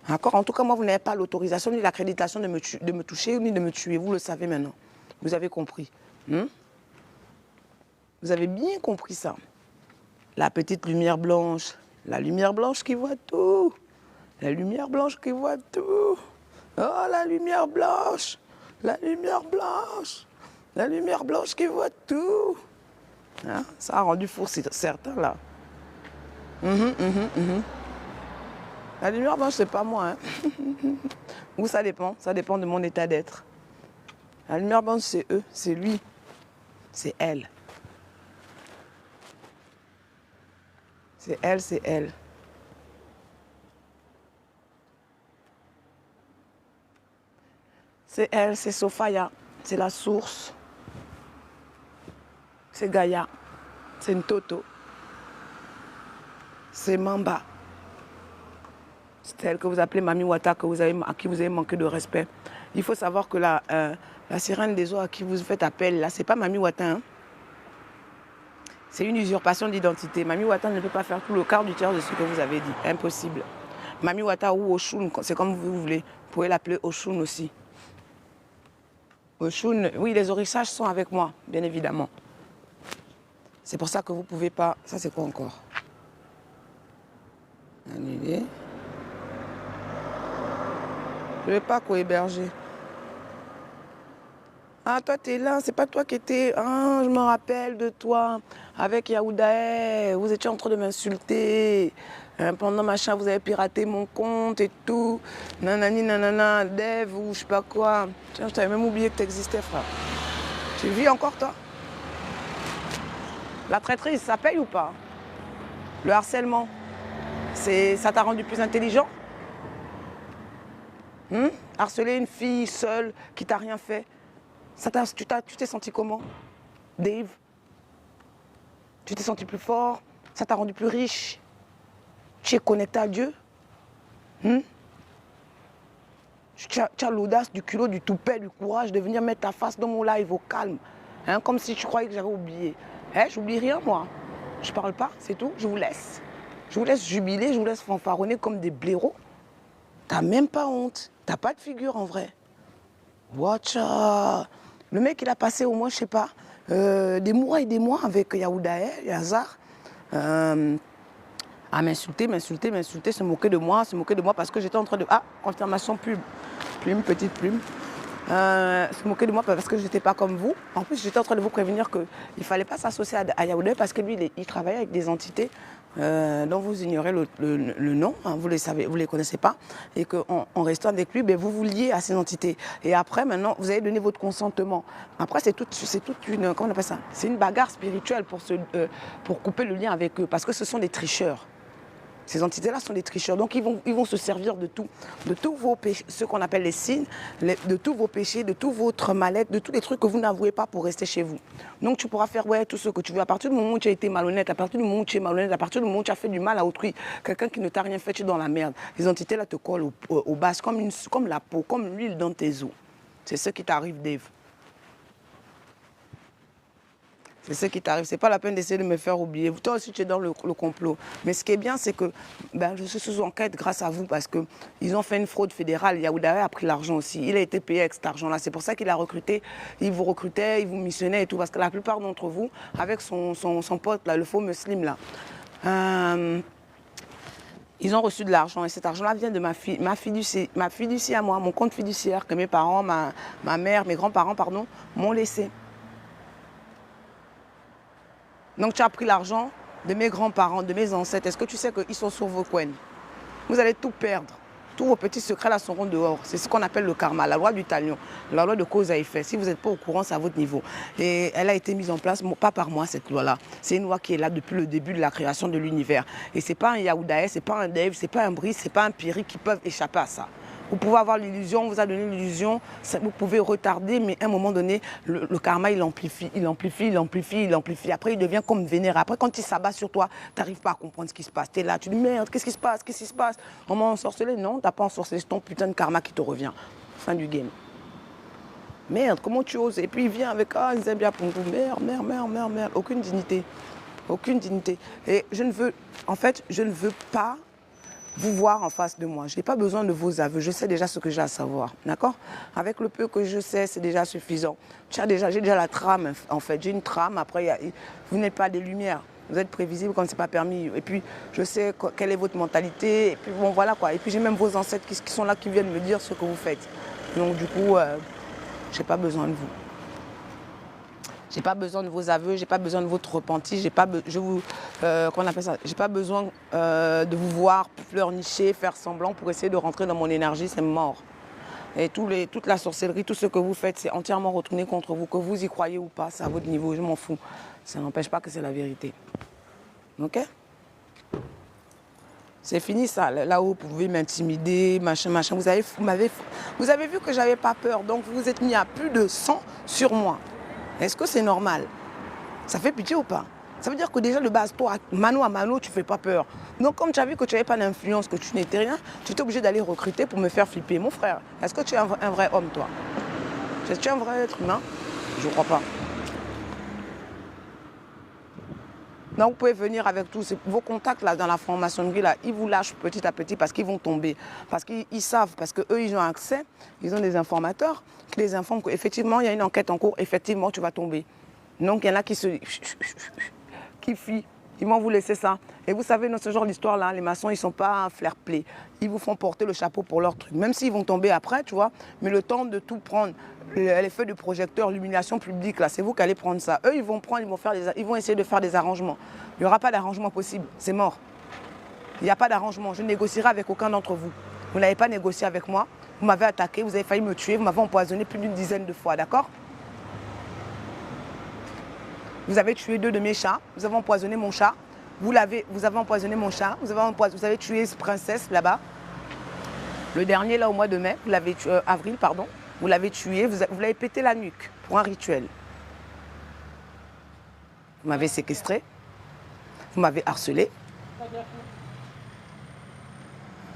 [SPEAKER 1] D'accord? En tout cas, moi, vous n'avez pas l'autorisation ni l'accréditation de me toucher ni de me tuer. Vous le savez maintenant. Vous avez compris. Vous avez bien compris ça. La petite lumière blanche. La lumière blanche qui voit tout. La lumière blanche qui voit tout. Oh, la lumière blanche. La lumière blanche. La lumière blanche qui voit tout. Ça a rendu fou certains là. La lumière blanche, c'est pas moi. Ou ça dépend de mon état d'être. La lumière blanche, c'est eux, c'est lui, c'est elle. C'est elle, c'est elle. C'est elle, c'est Sophia, c'est la source. C'est Gaïa, c'est Ntoto, c'est Mamba. C'est elle que vous appelez Mami Wata, à qui vous avez manqué de respect. Il faut savoir que la sirène des eaux à qui vous faites appel, là, c'est pas Mami Wata. C'est une usurpation d'identité. Mami Wata ne peut pas faire tout le quart du tiers de ce que vous avez dit. Impossible. Mami Wata ou Oshun, c'est comme vous voulez. Vous pouvez l'appeler Oshun aussi. Oshun, oui, les orissages sont avec moi, bien évidemment. C'est pour ça que vous ne pouvez pas... Ça, c'est quoi encore? Annuler. Je ne vais pas co-héberger. Ah, toi, tu es là. C'est pas toi qui étais... Ah, je me rappelle de toi. Avec Yaoudae. Vous étiez en train de m'insulter. Pendant machin, vous avez piraté mon compte et tout. Nanani, nanana, Dev ou je sais pas quoi. Tiens, je t'avais même oublié que tu existais, frère. Tu vis encore, toi? La traîtrise, ça paye ou pas? Le harcèlement, ça t'a rendu plus intelligent? Harceler une fille seule qui t'a rien fait, tu t'es senti comment? Dave? Tu t'es senti plus fort, ça t'a rendu plus riche. Tu es connecté à Dieu. Tu as l'audace, du culot, du toupet, du courage de venir mettre ta face dans mon live au calme. Hein, comme si tu croyais que j'avais oublié. Hein, j'oublie rien, moi. Je parle pas, c'est tout, je vous laisse. Je vous laisse jubiler, je vous laisse fanfaronner comme des blaireaux. T'as même pas honte. T'as pas de figure en vrai. Watch out. Le mec, il a passé au moins, je sais pas, des mois et des mois avec Yaoudae, Yazar, à m'insulter, se moquer de moi parce que j'étais en train de... Ah, confirmation plume, petite plume. Se moquer de moi parce que je n'étais pas comme vous. En plus, j'étais en train de vous prévenir qu'il ne fallait pas s'associer à Yaoundé parce que lui, il travaillait avec des entités dont vous ignorez le nom, hein, vous ne les connaissez pas, et qu'en restant avec lui, ben, vous vous liez à ces entités. Et après, maintenant, vous avez donné votre consentement. Après, c'est toute une, comment on appelle ça? C'est une bagarre spirituelle pour couper le lien avec eux, parce que ce sont des tricheurs. Ces entités-là sont des tricheurs, donc ils vont se servir de tous vos péchés, ce qu'on appelle les signes, de tous vos péchés, de tout votre mal-être, de tous les trucs que vous n'avouez pas pour rester chez vous. Donc tu pourras faire tout ce que tu veux. À partir du moment où tu as été malhonnête, à partir du moment où tu es malhonnête, à partir du moment où tu as fait du mal à autrui, quelqu'un qui ne t'a rien fait, tu es dans la merde. Les entités-là te collent au bas, comme la peau, comme l'huile dans tes os. C'est ce qui t'arrive, Dave. C'est ce qui t'arrive. C'est pas la peine d'essayer de me faire oublier. Toi aussi, tu es dans le complot. Mais ce qui est bien, c'est que je suis sous enquête grâce à vous parce qu'ils ont fait une fraude fédérale. Yaoudae a pris l'argent aussi. Il a été payé avec cet argent-là. C'est pour ça qu'il a recruté. Il vous recrutait, il vous missionnait et tout. Parce que la plupart d'entre vous, avec son pote, là, le faux muslim, là, ils ont reçu de l'argent. Et cet argent-là vient de ma fiducie à moi, mon compte fiduciaire que mes parents, ma mère, mes grands-parents, pardon, m'ont laissé. Donc tu as pris l'argent de mes grands-parents, de mes ancêtres. Est-ce que tu sais qu'ils sont sur vos coins? Vous allez tout perdre. Tous vos petits secrets là seront dehors. C'est ce qu'on appelle le karma, la loi du talion, la loi de cause à effet. Si vous n'êtes pas au courant, c'est à votre niveau. Et elle a été mise en place, pas par moi cette loi-là. C'est une loi qui est là depuis le début de la création de l'univers. Et ce n'est pas un Yaoudae, ce n'est pas un Dave, ce n'est pas un Brice, ce n'est pas un Piri qui peuvent échapper à ça. Vous pouvez avoir l'illusion, on vous a donné l'illusion, vous pouvez retarder, mais à un moment donné, le karma, il amplifie. Après, il devient comme vénère. Après, quand il s'abat sur toi, tu n'arrives pas à comprendre ce qui se passe. Tu es là, tu dis merde, qu'est-ce qui se passe? On m'a ensorcelé? Non, tu n'as pas ensorcelé, c'est ton putain de karma qui te revient. Fin du game. Merde, comment tu oses? Et puis il vient avec, ils aiment bien pour vous. Merde. Aucune dignité. Aucune dignité. Et je ne veux pas vous voir en face de moi. Je n'ai pas besoin de vos aveux. Je sais déjà ce que j'ai à savoir. D'accord? Avec le peu que je sais, c'est déjà suffisant. J'ai déjà la trame, en fait. J'ai une trame. Après, vous n'êtes pas des lumières. Vous êtes prévisible comme ce n'est pas permis. Et puis, je sais quelle est votre mentalité. Et puis, bon, voilà quoi. Et puis, j'ai même vos ancêtres qui sont là, qui viennent me dire ce que vous faites. Donc, du coup, je n'ai pas besoin de vous. J'ai pas besoin de vos aveux, j'ai pas besoin de votre repenti, j'ai pas besoin de vous voir pleurnicher, faire semblant pour essayer de rentrer dans mon énergie, c'est mort. Et toute la sorcellerie, tout ce que vous faites, c'est entièrement retourné contre vous, que vous y croyez ou pas, c'est à votre niveau, je m'en fous. Ça n'empêche pas que c'est la vérité. Ok? C'est fini ça, là où vous pouvez m'intimider, machin. Vous avez vu que j'avais pas peur, donc vous vous êtes mis à plus de 100 sur moi. Est-ce que c'est normal? Ça fait pitié ou pas? Ça veut dire que déjà de base, toi, mano à mano, tu ne fais pas peur. Donc comme tu as vu que tu n'avais pas d'influence, que tu n'étais rien, tu étais obligé d'aller recruter pour me faire flipper. Mon frère, est-ce que tu es un vrai homme, toi? Est-ce que tu es un vrai être humain? Je ne crois pas. Donc vous pouvez venir avec tous vos contacts là, dans la franc-maçonnerie, là, ils vous lâchent petit à petit parce qu'ils vont tomber. Parce qu'ils savent, parce qu'eux, ils ont accès, ils ont des informateurs qui les informent qu'effectivement, il y a une enquête en cours, effectivement, tu vas tomber. Donc il y en a qui fuient. Ils vont vous laisser ça. Et vous savez, dans ce genre d'histoire-là, les maçons, ils ne sont pas fair-play. Ils vous font porter le chapeau pour leur truc. Même s'ils vont tomber après, tu vois, mais le temps de tout prendre, l'effet de projecteur, l'illumination publique, là, c'est vous qui allez prendre ça. Eux, ils vont essayer de faire des arrangements. Il n'y aura pas d'arrangement possible. C'est mort. Il n'y a pas d'arrangement. Je ne négocierai avec aucun d'entre vous. Vous n'avez pas négocié avec moi. Vous m'avez attaqué, vous avez failli me tuer, vous m'avez empoisonné plus d'une dizaine de fois, d'accord? Vous avez tué 2 de mes chats, vous avez empoisonné mon chat, vous avez empoisonné mon chat, vous avez tué cette princesse là-bas. Le dernier, là, au mois de mai, vous l'avez tué, avril, pardon, vous l'avez tué, vous l'avez pété la nuque pour un rituel. Vous m'avez séquestré, Vous m'avez harcelé.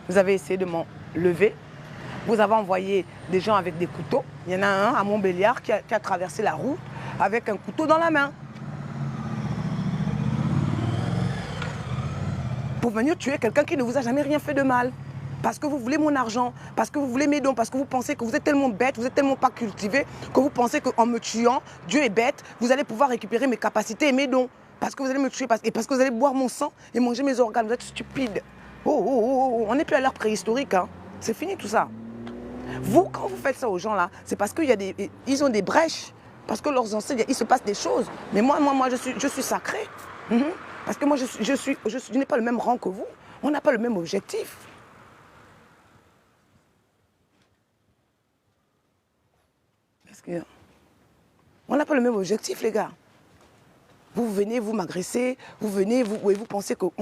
[SPEAKER 1] Vous avez essayé de m'enlever. Vous avez envoyé des gens avec des couteaux. Il y en a un à Montbéliard qui a traversé la route avec un couteau dans la main. Pour venir tuer quelqu'un qui ne vous a jamais rien fait de mal. Parce que vous voulez mon argent, parce que vous voulez mes dons, parce que vous pensez que vous êtes tellement bête, vous êtes tellement pas cultivé, que vous pensez qu'en me tuant, Dieu est bête, vous allez pouvoir récupérer mes capacités et mes dons. Parce que vous allez me tuer, parce que vous allez boire mon sang et manger mes organes. Vous êtes stupide. On n'est plus à l'ère préhistorique. Hein. C'est fini tout ça. Vous, quand vous faites ça aux gens là, c'est parce qu'ils ont des brèches. Parce que leurs ancêtres, il se passe des choses. Mais moi je suis sacré. Parce que moi, je n'ai pas le même rang que vous. On n'a pas le même objectif. On n'a pas le même objectif, les gars. Vous venez, vous m'agressez, vous pensez qu'en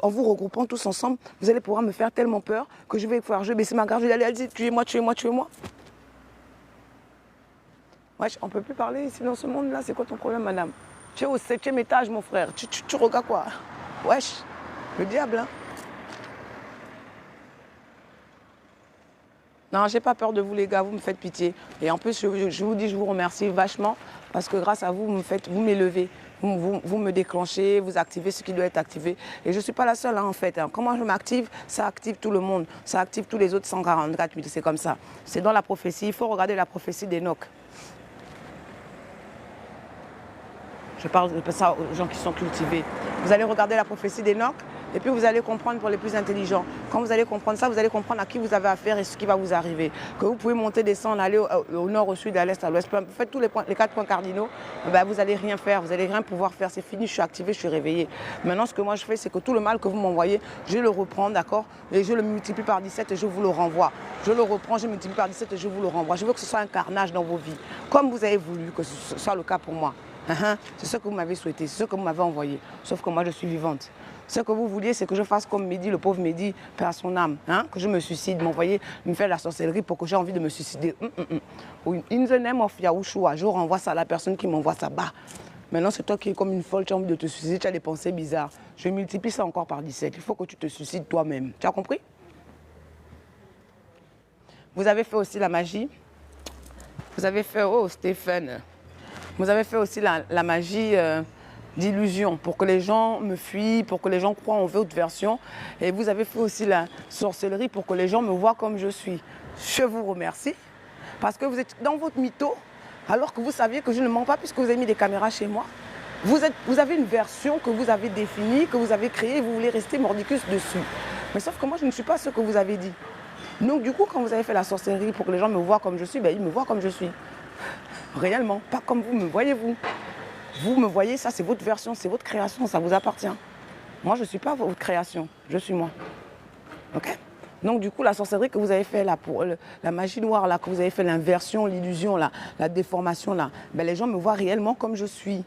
[SPEAKER 1] vous regroupant tous ensemble, vous allez pouvoir me faire tellement peur que je vais pouvoir baisser ma garde, je vais aller dire tuez-moi, tuez-moi, tuez-moi. Wesh, on ne peut plus parler ici dans ce monde-là. C'est quoi ton problème, madame? Tu es au 7e étage, mon frère. Tu regardes quoi? Wesh, le diable, hein? Non, j'ai pas peur de vous, les gars. Vous me faites pitié. Et en plus, je vous dis, je vous remercie vachement parce que grâce à vous, vous m'élevez. Vous me déclenchez, vous activez ce qui doit être activé. Et je ne suis pas la seule, hein, en fait. Hein. Comment je m'active? Ça active tout le monde. Ça active tous les autres 144 000. C'est comme ça. C'est dans la prophétie. Il faut regarder la prophétie d'Enoch. Je parle de ça aux gens qui sont cultivés. Vous allez regarder la prophétie d'Enoch et puis vous allez comprendre pour les plus intelligents. Quand vous allez comprendre ça, vous allez comprendre à qui vous avez affaire et ce qui va vous arriver. Que vous pouvez monter, descendre, aller au nord, au sud, à l'est, à l'ouest. Faites tous les 4 points cardinaux, ben vous n'allez rien faire, vous n'allez rien pouvoir faire. C'est fini, je suis activé, je suis réveillé. Maintenant, ce que moi je fais, c'est que tout le mal que vous m'envoyez, je le reprends, d'accord? Et je le multiplie par 17 et je vous le renvoie. Je le reprends, je multiplie par 17 et je vous le renvoie. Je veux que ce soit un carnage dans vos vies. Comme vous avez voulu que ce soit le cas pour moi. C'est ce que vous m'avez souhaité, c'est ce que vous m'avez envoyé. Sauf que moi, je suis vivante. Ce que vous vouliez, c'est que je fasse comme Mehdi, le pauvre Mehdi, paix à son âme. Que je me suicide, m'envoyer, me faire la sorcellerie pour que j'ai envie de me suicider. In the name of Yahushua, je renvoie ça à la personne qui m'envoie ça bas. Maintenant, c'est toi qui es comme une folle, tu as envie de te suicider, tu as des pensées bizarres. Je multiplie ça encore par 17. Il faut que tu te suicides toi-même. Tu as compris? Vous avez fait aussi la magie. Vous avez fait, oh Stéphane, vous avez fait aussi la magie d'illusion pour que les gens me fuient, pour que les gens croient en votre version. Et vous avez fait aussi la sorcellerie pour que les gens me voient comme je suis. Je vous remercie parce que vous êtes dans votre mytho alors que vous saviez que je ne mens pas puisque vous avez mis des caméras chez moi. Vous avez une version que vous avez définie, que vous avez créée et vous voulez rester mordicus dessus. Mais sauf que moi, je ne suis pas ce que vous avez dit. Donc du coup, quand vous avez fait la sorcellerie pour que les gens me voient comme je suis, ben, ils me voient comme je suis. Réellement, pas comme vous me voyez, vous. Vous me voyez, ça c'est votre version, c'est votre création, ça vous appartient. Moi, je ne suis pas votre création, je suis moi. Ok? Donc du coup, la sorcellerie que vous avez fait là, pour la magie noire là, que vous avez fait l'inversion, l'illusion là, la déformation là, ben, les gens me voient réellement comme je suis.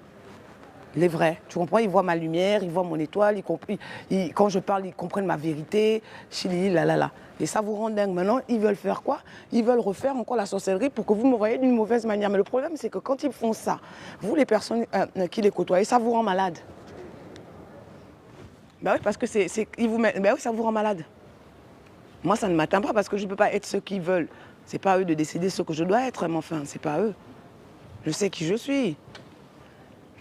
[SPEAKER 1] Les vrais, tu comprends? Ils voient ma lumière, ils voient mon étoile, quand je parle, ils comprennent ma vérité. Chili, là, là, là. Et ça vous rend dingue. Maintenant, ils veulent faire quoi? Ils veulent refaire encore la sorcellerie pour que vous me voyez d'une mauvaise manière. Mais le problème, c'est que quand ils font ça, vous, les personnes qui les côtoyez, ça vous rend malade. Ben oui, parce que ils vous mettent, ben oui, ça vous rend malade. Moi, ça ne m'atteint pas parce que je ne peux pas être ce qu'ils veulent. C'est pas à eux de décider ce que je dois être, mais enfin, c'est pas à eux. Je sais qui je suis.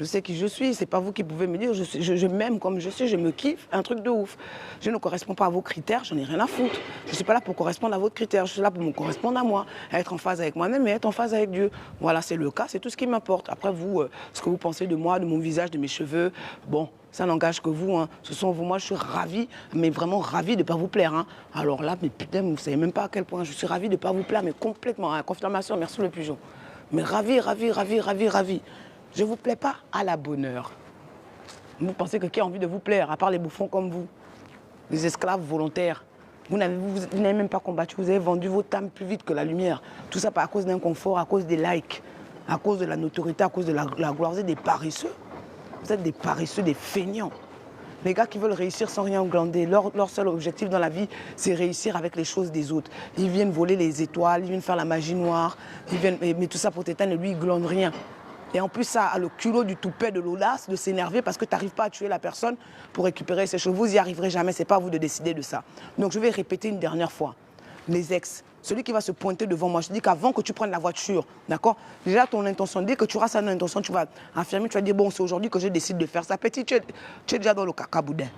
[SPEAKER 1] Je sais qui je suis, c'est pas vous qui pouvez me dire, je m'aime comme je suis, je me kiffe, un truc de ouf. Je ne corresponds pas à vos critères, j'en ai rien à foutre. Je ne suis pas là pour correspondre à votre critère, je suis là pour me correspondre à moi, à être en phase avec moi-même et être en phase avec Dieu. Voilà, c'est le cas, c'est tout ce qui m'importe. Après vous, ce que vous pensez de moi, de mon visage, de mes cheveux, bon, ça n'engage que vous. Hein. Ce sont vous, moi je suis ravie, mais vraiment ravie de ne pas vous plaire. Hein. Alors là, mais putain, vous ne savez même pas à quel point je suis ravie de ne pas vous plaire, mais complètement, hein. Confirmation, merci le pigeon. Mais ravie, ravie, ravie, ravie, ravie. Je ne vous plais pas à la bonne heure. Vous pensez que qui a envie de vous plaire, à part les bouffons comme vous, les esclaves volontaires? Vous n'avez même pas combattu, vous avez vendu votre âme plus vite que la lumière. Tout ça à cause d'un confort, à cause des likes, à cause de la notoriété, à cause de la gloire. Vous êtes des paresseux. Vous êtes des paresseux, des feignants. Les gars qui veulent réussir sans rien glander, leur seul objectif dans la vie, c'est réussir avec les choses des autres. Ils viennent voler les étoiles, ils viennent faire la magie noire, ils viennent, mais tout ça pour t'éteindre et lui, il glande rien. Et en plus, ça a le culot du toupet de l'audace de s'énerver parce que tu n'arrives pas à tuer la personne pour récupérer ses choses. Vous n'y arriverez jamais, ce n'est pas à vous de décider de ça. Donc je vais répéter une dernière fois. Les ex, celui qui va se pointer devant moi, je te dis qu'avant que tu prennes la voiture, d'accord, déjà ton intention, dès que tu auras ça dans l'intention, tu vas affirmer, tu vas dire, bon, c'est aujourd'hui que je décide de faire ça. Petit, tu es déjà dans le caca boudin.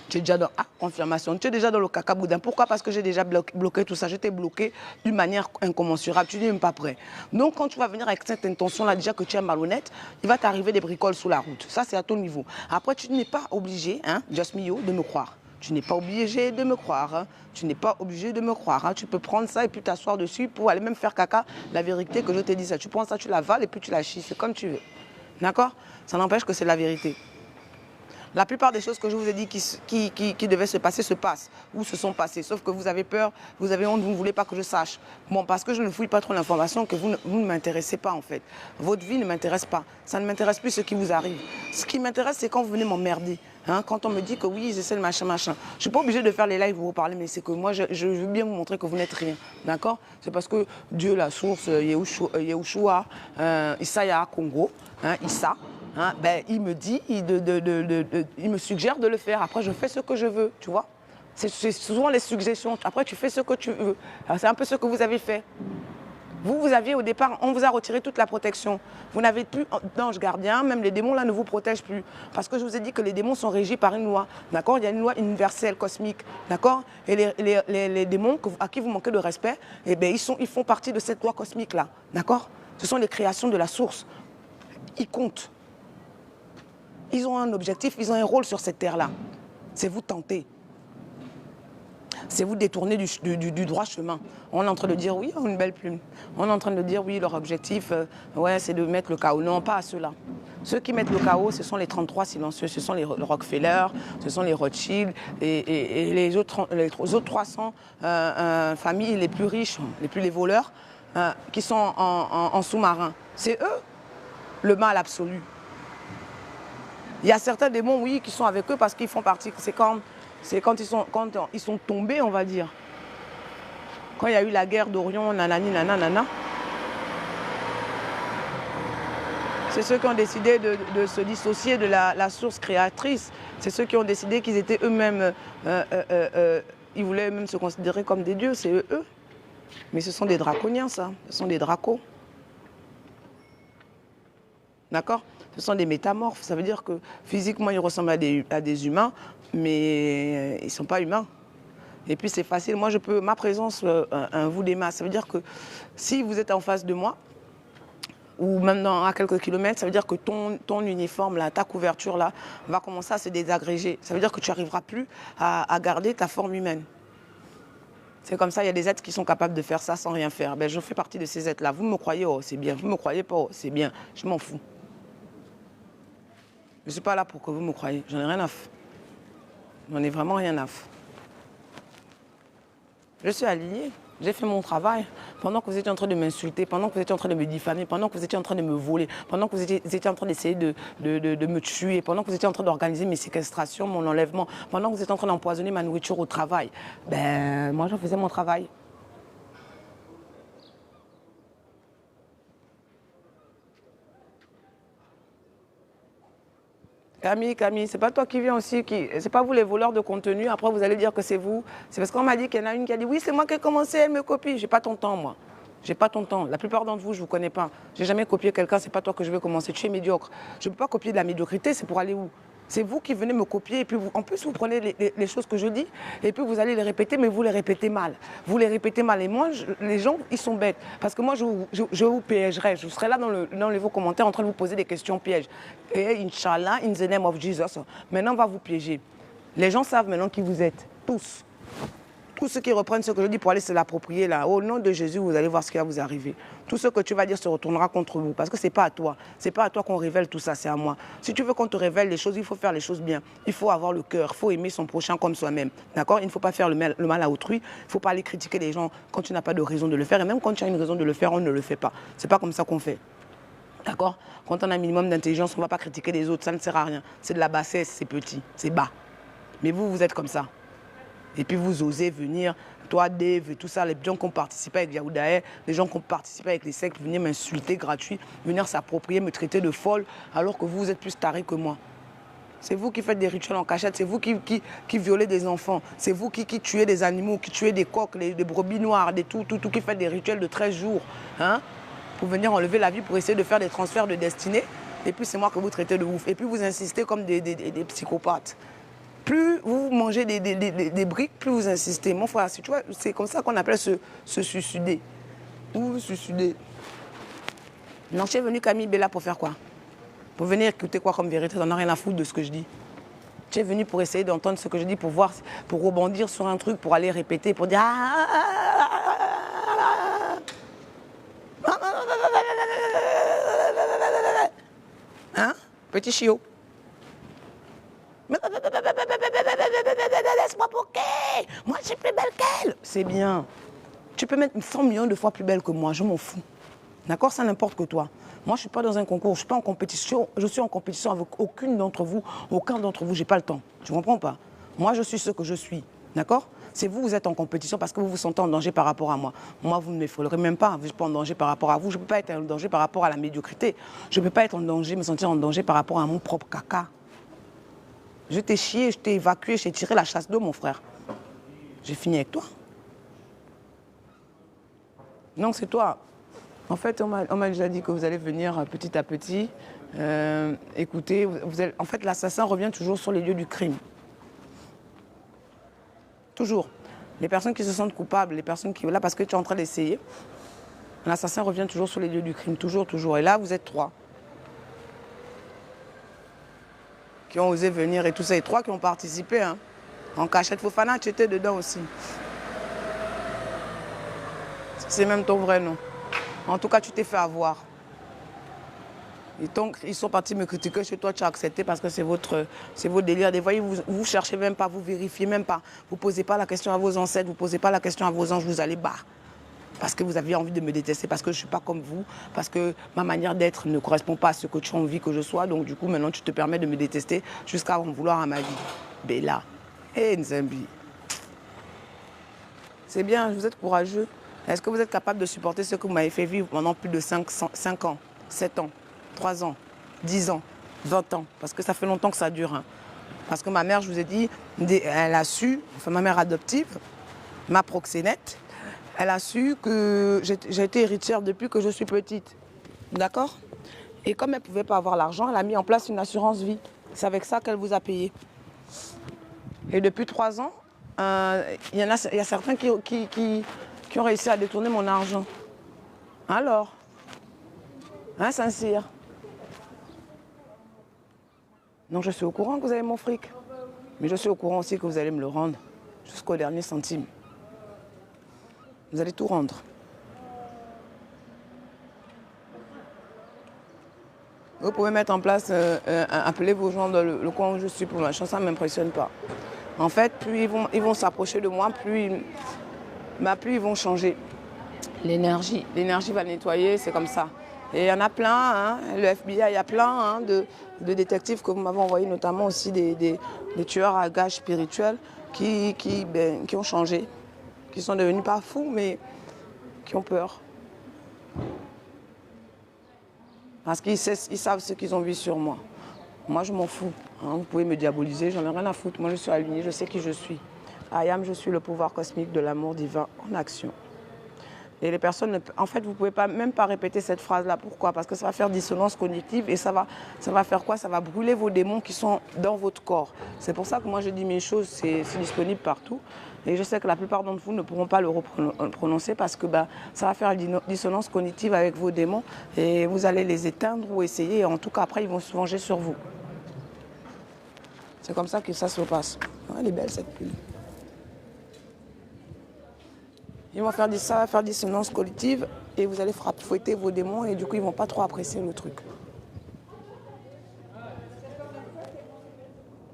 [SPEAKER 1] Tu es déjà dans confirmation. Tu es déjà dans le caca boudin. Pourquoi? Parce que j'ai déjà bloqué tout ça. Je t'ai bloqué d'une manière incommensurable. Tu n'es même pas prêt. Donc, quand tu vas venir avec cette intention-là, déjà que tu es malhonnête, il va t'arriver des bricoles sous la route. Ça, c'est à ton niveau. Après, tu n'es pas obligé, hein, just me you, de me croire. Tu n'es pas obligé de me croire. Hein. Tu n'es pas obligé de me croire. Hein. Tu peux prendre ça et puis t'asseoir dessus pour aller même faire caca. La vérité que je t'ai dit ça. Tu prends ça, tu l'avales et puis tu la chies. C'est comme tu veux. D'accord? Ça n'empêche que c'est la vérité. La plupart des choses que je vous ai dit qui devaient se passer se passent ou se sont passées. Sauf que vous avez peur, vous avez honte, vous ne voulez pas que je sache. Bon, parce que je ne fouille pas trop l'information, que vous ne m'intéressez pas en fait. Votre vie ne m'intéresse pas. Ça ne m'intéresse plus ce qui vous arrive. Ce qui m'intéresse, c'est quand vous venez m'emmerder. Hein, quand on me dit que oui, j'essaie le machin. Je ne suis pas obligée de faire les lives pour vous parler, mais c'est que moi, je veux bien vous montrer que vous n'êtes rien. D'accord? C'est parce que Dieu, la source, Yahushua, Issaïa, Congo, hein, Issa. Hein, ben, il me dit, il me suggère de le faire. Après, je fais ce que je veux, tu vois. C'est souvent les suggestions. Après, tu fais ce que tu veux. C'est un peu ce que vous avez fait. Vous aviez au départ, on vous a retiré toute la protection. Vous n'avez plus d'ange gardien, même les démons là ne vous protègent plus. Parce que je vous ai dit que les démons sont régis par une loi. D'accord? Il y a une loi universelle, cosmique. D'accord? Et les démons à qui vous manquez de respect, eh bien, ils font partie de cette loi cosmique là. D'accord? Ce sont les créations de la source. Ils comptent. Ils ont un objectif, ils ont un rôle sur cette terre-là. C'est vous tenter. C'est vous détourner du droit chemin. On est en train de dire oui, une belle plume. On est en train de dire oui, leur objectif, ouais, c'est de mettre le chaos. Non, pas à ceux-là. Ceux qui mettent le chaos, ce sont les 33 silencieux, ce sont les Rockefeller, ce sont les Rothschild et les autres 300 familles les plus riches, les voleurs, qui sont en sous-marin. C'est eux, le mal absolu. Il y a certains démons, oui, qui sont avec eux parce qu'ils font partie. C'est quand ils sont tombés, on va dire. Quand il y a eu la guerre d'Orion, nanani, nanana. C'est ceux qui ont décidé de se dissocier de la source créatrice. C'est ceux qui ont décidé qu'ils étaient eux-mêmes, ils voulaient eux-mêmes se considérer comme des dieux, c'est eux. Mais ce sont des draconiens, ça. Ce sont des dracos. D'accord? Ce sont des métamorphes. Ça veut dire que physiquement, ils ressemblent à des humains, mais ils ne sont pas humains. Et puis, c'est facile. Moi, ma présence, vous démasse. Ça veut dire que si vous êtes en face de moi, ou même à quelques kilomètres, ça veut dire que ton uniforme, là, ta couverture, là, va commencer à se désagréger. Ça veut dire que tu n'arriveras plus à garder ta forme humaine. C'est comme ça, il y a des êtres qui sont capables de faire ça sans rien faire. Ben, je fais partie de ces êtres-là. Vous me croyez, oh, c'est bien. Vous ne me croyez pas, oh, c'est bien. Je m'en fous. Je ne suis pas là pour que vous me croyez. J'en ai rien à faire. J'en ai vraiment rien à faire. Je suis alignée. J'ai fait mon travail. Pendant que vous étiez en train de m'insulter, pendant que vous étiez en train de me diffamer, pendant que vous étiez en train de me voler, pendant que vous étiez en train d'essayer de me tuer, pendant que vous étiez en train d'organiser mes séquestrations, mon enlèvement, pendant que vous étiez en train d'empoisonner ma nourriture au travail, ben moi, je faisais mon travail. Camille, c'est pas toi qui viens aussi, c'est pas vous les voleurs de contenu, après vous allez dire que c'est vous. C'est parce qu'on m'a dit qu'il y en a une qui a dit oui, c'est moi qui ai commencé, elle me copie. J'ai pas ton temps, moi. J'ai pas ton temps. La plupart d'entre vous, je vous connais pas. J'ai jamais copié quelqu'un, c'est pas toi que je vais commencer. Tu es médiocre. Je peux pas copier de la médiocrité, c'est pour aller où? C'est vous qui venez me copier et puis en plus vous prenez les choses que je dis et puis vous allez les répéter, mais vous les répétez mal. Vous les répétez mal et moi, les gens, ils sont bêtes. Parce que moi, je vous piégerai. Je serai là dans vos commentaires en train de vous poser des questions pièges. Et Inch'Allah, in the name of Jesus, maintenant on va vous piéger. Les gens savent maintenant qui vous êtes, tous. Tous ceux qui reprennent ce que je dis pour aller se l'approprier là, au nom de Jésus, vous allez voir ce qui va vous arriver. Tout ce que tu vas dire se retournera contre vous, parce que ce n'est pas à toi. Ce n'est pas à toi qu'on révèle tout ça, c'est à moi. Si tu veux qu'on te révèle les choses, il faut faire les choses bien. Il faut avoir le cœur, il faut aimer son prochain comme soi-même. D'accord? Il ne faut pas faire le mal à autrui, il ne faut pas aller critiquer les gens quand tu n'as pas de raison de le faire. Et même quand tu as une raison de le faire, on ne le fait pas. Ce n'est pas comme ça qu'on fait. D'accord? Quand on a un minimum d'intelligence, on ne va pas critiquer les autres, ça ne sert à rien. C'est de la bassesse, c'est petit, c'est bas. Mais vous, vous êtes comme ça. Et puis vous osez venir, toi, Dave et tout ça, les gens qui ont participé avec Yaoudae, les gens qui ont participé avec les sectes, venir m'insulter gratuit, venir s'approprier, me traiter de folle, alors que vous êtes plus tarés que moi. C'est vous qui faites des rituels en cachette, c'est vous qui violez des enfants, c'est vous qui tuez des animaux, qui tuez des coqs, des brebis noires, tout, qui faites des rituels de 13 jours, hein, pour venir enlever la vie, pour essayer de faire des transferts de destinée. Et puis c'est moi que vous traitez de ouf. Et puis vous insistez comme des psychopathes. Plus vous mangez des briques, plus vous insistez. Mon frère, tu vois, c'est comme ça qu'on appelle se suicider. Vous vous suicidez. Non, je suis venu Camille Bella pour faire quoi? Pour venir écouter quoi comme vérité? T'en as rien à foutre de ce que je dis. Tu es venu pour essayer d'entendre ce que je dis, pour voir, pour rebondir sur un truc, pour aller répéter, pour dire... Hein? Petit chiot. Laisse-moi poquer. Moi, je suis plus belle qu'elle. C'est bien. Tu peux mettre 100 millions de fois plus belle que moi, je m'en fous. D'accord? Ça n'importe que toi. Moi, je ne suis pas dans un concours, je ne suis pas en compétition. Je suis en compétition avec aucun d'entre vous, je n'ai pas le temps. Tu comprends pas? Moi, je suis ce que je suis. D'accord? C'est vous, vous êtes en compétition parce que vous vous sentez en danger par rapport à moi. Moi, vous ne m'effraierez même pas. Je ne suis pas en danger par rapport à vous. Je ne peux pas être en danger par rapport à la médiocrité. Je ne peux pas être en danger, me sentir en danger par rapport à mon propre caca. Je t'ai chié, je t'ai évacué, je t'ai tiré la chasse d'eau, mon frère. J'ai fini avec toi. Non, c'est toi. En fait, on m'a déjà dit que vous allez venir petit à petit. Écoutez, en fait, l'assassin revient toujours sur les lieux du crime. Toujours. Les personnes qui se sentent coupables, les personnes qui... Là, parce que tu es en train d'essayer. L'assassin revient toujours sur les lieux du crime. Toujours, toujours. Et là, vous êtes 3. Qui ont osé venir et tout ça. Et 3 qui ont participé. Hein. En cachette. Fofana, tu étais dedans aussi. C'est même ton vrai nom. En tout cas, tu t'es fait avoir. Et donc, ils sont partis me critiquer. Chez toi, tu as accepté parce que c'est vos délires. Des fois, vous ne cherchez même pas, vous ne vérifiez même pas. Vous ne posez pas la question à vos ancêtres, vous ne posez pas la question à vos anges, vous allez bas. Parce que vous aviez envie de me détester, parce que je ne suis pas comme vous, parce que ma manière d'être ne correspond pas à ce que tu as envie que je sois. Donc, du coup, maintenant, tu te permets de me détester jusqu'à en vouloir à ma vie. Bella. Hé, Nzambi. C'est bien, vous êtes courageux. Est-ce que vous êtes capable de supporter ce que vous m'avez fait vivre pendant plus de 5 ans, 7 ans, 3 ans, 10 ans, 20 ans? Parce que ça fait longtemps que ça dure. Hein. Parce que ma mère, je vous ai dit, elle a su, enfin ma mère adoptive, ma proxénète, elle a su que j'ai été héritière depuis que je suis petite. D'accord? Et comme elle ne pouvait pas avoir l'argent, elle a mis en place une assurance vie. C'est avec ça qu'elle vous a payé. Et depuis 3 ans, il y a certains qui ont réussi à détourner mon argent. Alors, hein, Saint-Cyr? Donc je suis au courant que vous avez mon fric. Mais je suis au courant aussi que vous allez me le rendre jusqu'au dernier centime. Vous allez tout rendre. Vous pouvez mettre en place, appeler vos gens dans le coin où je suis pour ma chance, ça ne m'impressionne pas. En fait, plus ils vont s'approcher de moi, plus ils vont changer. L'énergie va nettoyer, c'est comme ça. Et il y en a plein, hein, le FBI, il y a plein hein, de détectives que vous m'avez envoyés, notamment aussi des tueurs à gages spirituels qui ont changé, qui sont devenus pas fous, mais qui ont peur. Parce qu'ils savent ce qu'ils ont vu sur moi. Moi, je m'en fous. Hein, vous pouvez me diaboliser, j'en ai rien à foutre. Moi, je suis alignée, je sais qui je suis. Ayam, je suis le pouvoir cosmique de l'amour divin en action. Et les personnes, en fait, vous ne pouvez même pas répéter cette phrase-là. Pourquoi? Parce que ça va faire dissonance cognitive et ça va faire quoi? Ça va brûler vos démons qui sont dans votre corps. C'est pour ça que moi, je dis mes choses, c'est disponible partout. Et je sais que la plupart d'entre vous ne pourront pas le prononcer parce que ça va faire dissonance cognitive avec vos démons et vous allez les éteindre ou essayer. Et en tout cas, après, ils vont se venger sur vous. C'est comme ça que ça se passe. Elle est belle, cette plume. Ils vont faire ça, faire dissonance collective et vous allez fouetter vos démons et du coup ils ne vont pas trop apprécier le truc.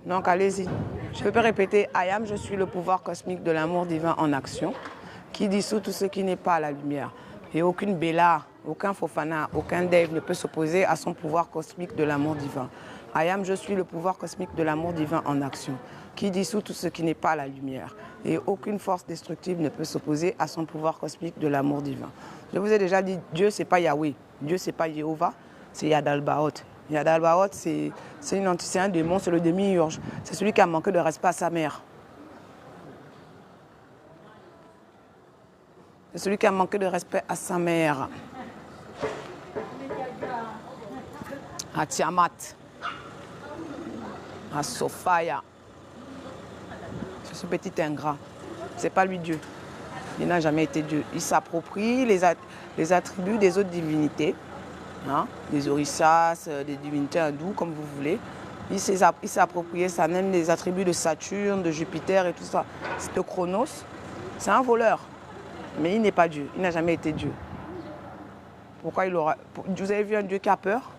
[SPEAKER 1] Donc allez-y. Je peux répéter, Ayam, je suis le pouvoir cosmique de l'amour divin en action qui dissout tout ce qui n'est pas la lumière. Et aucune Bella, aucun Fofana, aucun Dave ne peut s'opposer à son pouvoir cosmique de l'amour divin. Ayam, je suis le pouvoir cosmique de l'amour divin en action. qui dissout tout ce qui n'est pas la lumière. Et aucune force destructive ne peut s'opposer à son pouvoir cosmique de l'amour divin. Je vous ai déjà dit, Dieu, c'est pas Yahweh. Dieu, c'est pas Jéhovah, c'est Yadalbaoth. Yadalbaoth, c'est un démon, c'est le démiurge. C'est celui qui a manqué de respect à sa mère. C'est celui qui a manqué de respect à sa mère. À Tiamat. À Sophia. C'est ce petit ingrat. C'est pas lui Dieu. Il n'a jamais été Dieu. Il s'approprie les attributs des autres divinités. Hein, des orissas, des divinités hindoues, comme vous voulez. Il s'est approprié ça, même les attributs de Saturne, de Jupiter et tout ça. C'est de Chronos. C'est un voleur. Mais il n'est pas Dieu. Il n'a jamais été Dieu. Pourquoi il aura... Vous avez vu un Dieu qui a peur?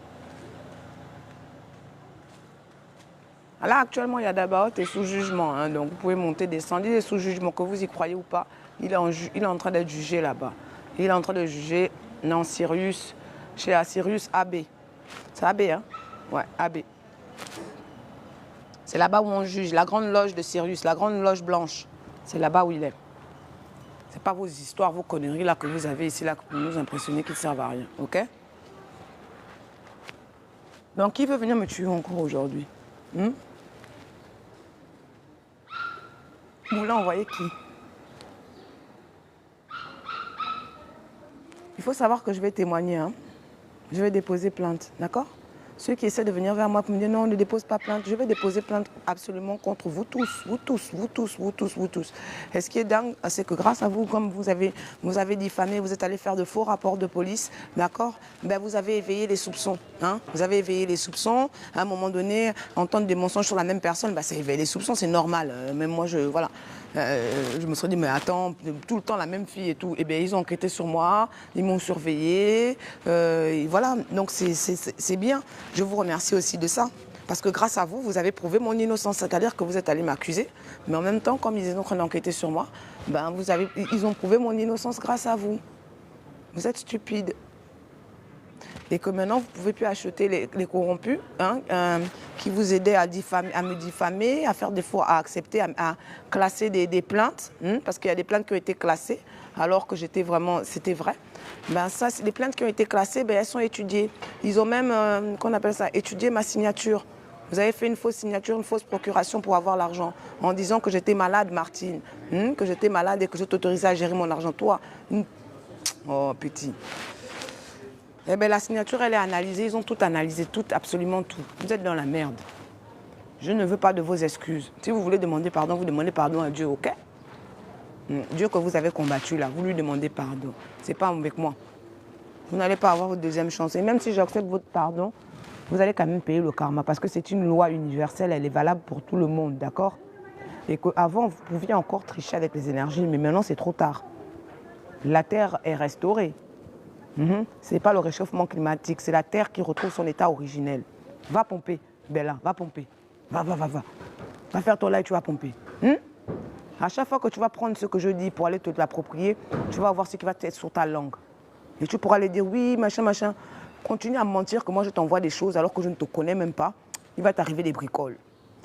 [SPEAKER 1] Là, actuellement, il y a Yadalbaoth est sous jugement. Hein, donc, vous pouvez monter, descendre. Il est sous jugement, que vous y croyez ou pas. Il est en train d'être jugé là-bas. Il est en train de juger, non, Sirius, chez Sirius AB. C'est AB, hein? Ouais, AB. C'est là-bas où on juge. La grande loge de Sirius, la grande loge blanche. C'est là-bas où il est. Ce n'est pas vos histoires, vos conneries là que vous avez ici, là, pour nous impressionner, qui ne servent à rien. OK? Donc, qui veut venir me tuer encore aujourd'hui? Vous voulez envoyer qui? Il faut savoir que je vais témoigner. Hein? Je vais déposer plainte. D'accord? Ceux qui essaient de venir vers moi pour me dire non, ne dépose pas plainte, je vais déposer plainte absolument contre vous tous, vous tous, vous tous, vous tous, vous tous. Et ce qui est dingue, c'est que grâce à vous, comme vous avez diffamé, vous êtes allé faire de faux rapports de police, d'accord? Ben, vous avez éveillé les soupçons. Hein? Vous avez éveillé les soupçons. À un moment donné, entendre des mensonges sur la même personne, ben, ça éveille les soupçons, c'est normal. Même moi, voilà. Je me suis dit, mais attends, tout le temps la même fille et tout. Eh bien, ils ont enquêté sur moi, ils m'ont surveillé. Et voilà, donc c'est bien. Je vous remercie aussi de ça. Parce que grâce à vous, vous avez prouvé mon innocence. C'est-à-dire que vous êtes allé m'accuser. Mais en même temps, comme ils sont en train d'enquêter sur moi, ben ils ont prouvé mon innocence grâce à vous. Vous êtes stupide. Et que maintenant, vous ne pouvez plus acheter les corrompus hein, qui vous aidaient à me diffamer, à faire des faux, à accepter, à classer des plaintes. Parce qu'il y a des plaintes qui ont été classées alors que c'était vrai. Ben ça, les plaintes qui ont été classées, ben, elles sont étudiées. Ils ont même, qu'on appelle ça, étudié ma signature. Vous avez fait une fausse signature, une fausse procuration pour avoir l'argent, en disant que j'étais malade, Martine, que j'étais malade et que je t'autorisais à gérer mon argent. Toi, oh petit. Eh bien, la signature, elle est analysée. Ils ont tout analysé, tout, absolument tout. Vous êtes dans la merde. Je ne veux pas de vos excuses. Si vous voulez demander pardon, vous demandez pardon à Dieu, ok? Dieu que vous avez combattu là, vous lui demandez pardon. Ce n'est pas avec moi. Vous n'allez pas avoir votre deuxième chance. Et même si j'accepte votre pardon, vous allez quand même payer le karma. Parce que c'est une loi universelle, elle est valable pour tout le monde, d'accord? Et qu'avant, vous pouviez encore tricher avec les énergies, mais maintenant, c'est trop tard. La Terre est restaurée. Ce n'est pas le réchauffement climatique, c'est la Terre qui retrouve son état originel. Va pomper, Bella, va pomper. Va. Va faire ton live, tu vas pomper. À chaque fois que tu vas prendre ce que je dis pour aller te l'approprier, tu vas voir ce qui va être sur ta langue. Et tu pourras aller dire oui, machin. Continue à me mentir que moi je t'envoie des choses alors que je ne te connais même pas. Il va t'arriver des bricoles.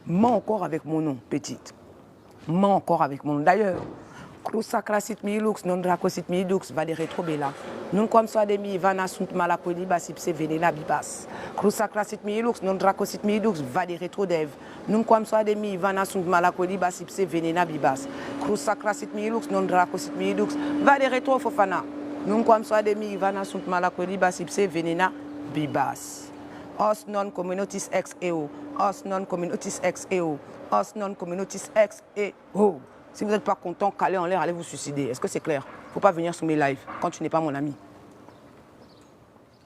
[SPEAKER 1] Mens encore avec mon nom, petite. Mens encore avec mon nom. D'ailleurs, Krusakra milux non dracosit milux va des rétro bella. Nun comme ça des mi vana sunt malakoli basipse venena bibas. Krusakra milux non dracosit milux va des rétro dev. Nun comme ça des mi vana sunt malakoli basipse venena bibas. Krusakra milux non dracosit milux va des rétro fofana. Nun comme ça des mi vana sunt malakoli basipse venena bibas. Os non communities ex eo. Os non communities ex eo. Os non communities ex eo. Si vous n'êtes pas content, calez en l'air, allez vous suicider. Est-ce que c'est clair? Il ne faut pas venir sur mes lives quand tu n'es pas mon ami.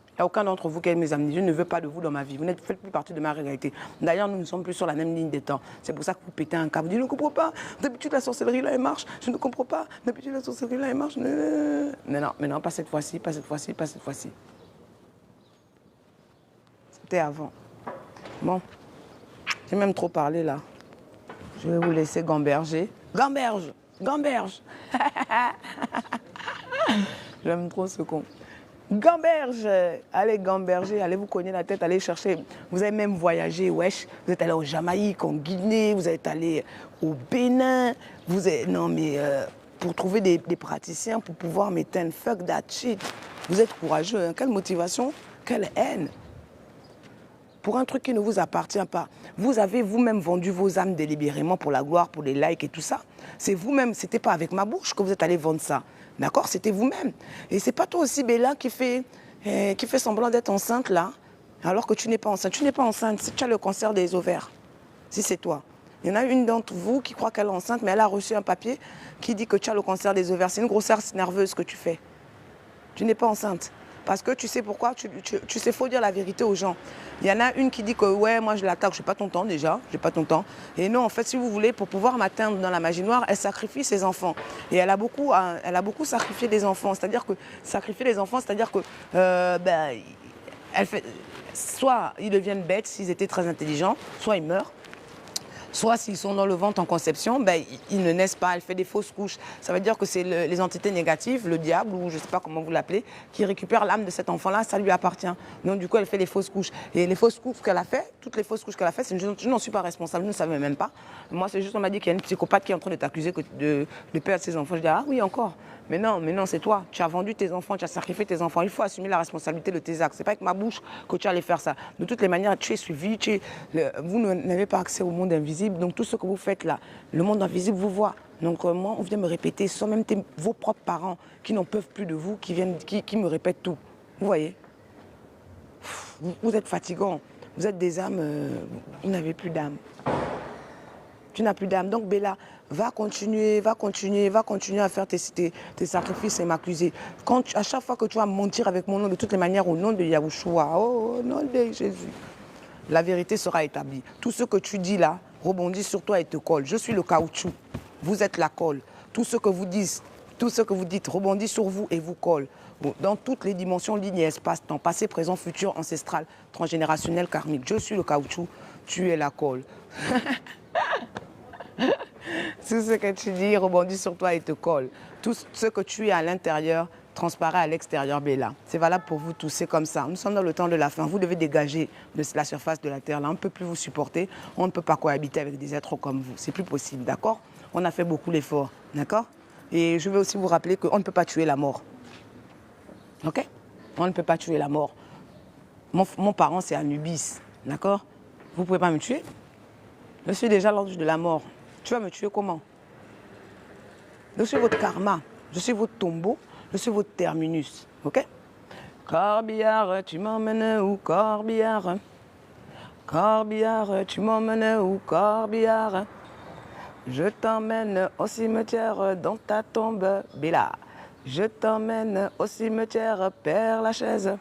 [SPEAKER 1] Il n'y a aucun d'entre vous qui est mes amis. Je ne veux pas de vous dans ma vie. Vous ne faites plus partie de ma réalité. D'ailleurs, nous ne sommes plus sur la même ligne des temps. C'est pour ça que vous pétez un câble. Vous dites, je ne comprends pas. D'habitude, la sorcellerie, là, elle marche. Je ne comprends pas. D'habitude, la sorcellerie, là, elle marche. Mais non, pas cette fois-ci, pas cette fois-ci, pas cette fois-ci. C'était avant. Bon, j'ai même trop parlé, là. Je vais vous laisser gamberger. Gamberge. J'aime trop ce con. Gamberge, allez gamberger, allez vous cogner la tête, allez chercher. Vous avez même voyagé, wesh. Vous êtes allé au Jamaïque, en Guinée, vous êtes allé au Bénin. Vous êtes, non mais pour trouver des praticiens pour pouvoir mettre un fuck that shit. Vous êtes courageux, hein. Quelle motivation, quelle haine. Pour un truc qui ne vous appartient pas. Vous avez vous-même vendu vos âmes délibérément pour la gloire, pour les likes et tout ça. C'est vous-même, c'était pas avec ma bouche que vous êtes allé vendre ça. D'accord? C'était vous-même. Et c'est pas toi aussi, Bella, qui fait semblant d'être enceinte là, alors que tu n'es pas enceinte. Tu n'es pas enceinte, si tu as le cancer des ovaires. Si c'est toi. Il y en a une d'entre vous qui croit qu'elle est enceinte, mais elle a reçu un papier qui dit que tu as le cancer des ovaires. C'est une grossesse nerveuse que tu fais. Tu n'es pas enceinte. Parce que tu sais pourquoi, tu sais, faut dire la vérité aux gens. Il y en a une qui dit que ouais, moi je l'attaque, je n'ai pas ton temps déjà, j'ai pas ton temps. Et non, en fait, si vous voulez, pour pouvoir m'atteindre dans la magie noire, elle sacrifie ses enfants. Et elle a beaucoup sacrifié des enfants. C'est-à-dire que sacrifier les enfants, c'est-à-dire que elle fait, soit ils deviennent bêtes s'ils étaient très intelligents, soit ils meurent. Soit s'ils sont dans le ventre en conception, ben, ils ne naissent pas, elle fait des fausses couches. Ça veut dire que c'est les entités négatives, le diable, ou je ne sais pas comment vous l'appelez, qui récupère l'âme de cet enfant-là, ça lui appartient. Donc du coup, elle fait des fausses couches. Et les fausses couches qu'elle a fait, toutes les fausses couches qu'elle a fait, je n'en suis pas responsable, je ne savais même pas. Moi, c'est juste, on m'a dit qu'il y a une psychopathe qui est en train de t'accuser de perdre ses enfants. Je dis, ah oui, encore. Mais non, c'est toi. Tu as vendu tes enfants, tu as sacrifié tes enfants. Il faut assumer la responsabilité de tes actes. Ce n'est pas avec ma bouche que tu allais faire ça. De toutes les manières, tu es suivi. Vous n'avez pas accès au monde invisible. Donc tout ce que vous faites là, le monde invisible vous voit. Donc moi, on vient me répéter. Ce sont même vos propres parents qui n'en peuvent plus de vous, qui me répètent tout. Vous voyez? Vous êtes fatigants. Vous êtes des âmes. Vous n'avez plus d'âme. Tu n'as plus d'âme. Donc Bella, va continuer à faire tes sacrifices et m'accuser. À chaque fois que tu vas mentir avec mon nom, de toutes les manières, au nom de Yahushua, au nom de Jésus, la vérité sera établie. Tout ce que tu dis là rebondit sur toi et te colle. Je suis le caoutchouc. Vous êtes la colle. Tout ce que vous dites rebondit sur vous et vous colle. Dans toutes les dimensions, lignes et espace-temps, passé, présent, futur, ancestral, transgénérationnel, karmique. Je suis le caoutchouc, tu es la colle. Tout ce que tu dis rebondit sur toi et te colle. Tout ce que tu es à l'intérieur transparaît à l'extérieur, Bella. C'est valable pour vous tous, c'est comme ça. Nous sommes dans le temps de la fin. Vous devez dégager de la surface de la Terre. Là, on ne peut plus vous supporter. On ne peut pas cohabiter avec des êtres comme vous. C'est plus possible, d'accord? On a fait beaucoup d'efforts, d'accord? Et je veux aussi vous rappeler qu'on ne peut pas tuer la mort. Ok? On ne peut pas tuer la mort. Mon parent, c'est Anubis, d'accord? Vous ne pouvez pas me tuer. Je suis déjà à l'ange de la mort. Tu vas me tuer comment? Je suis votre karma, je suis votre tombeau, je suis votre terminus. Ok? Corbillard, tu m'emmènes où, Corbillard? Corbillard, tu m'emmènes où, Corbillard? Je t'emmène au cimetière dans ta tombe, Bella. Je t'emmène au cimetière, Père Lachaise.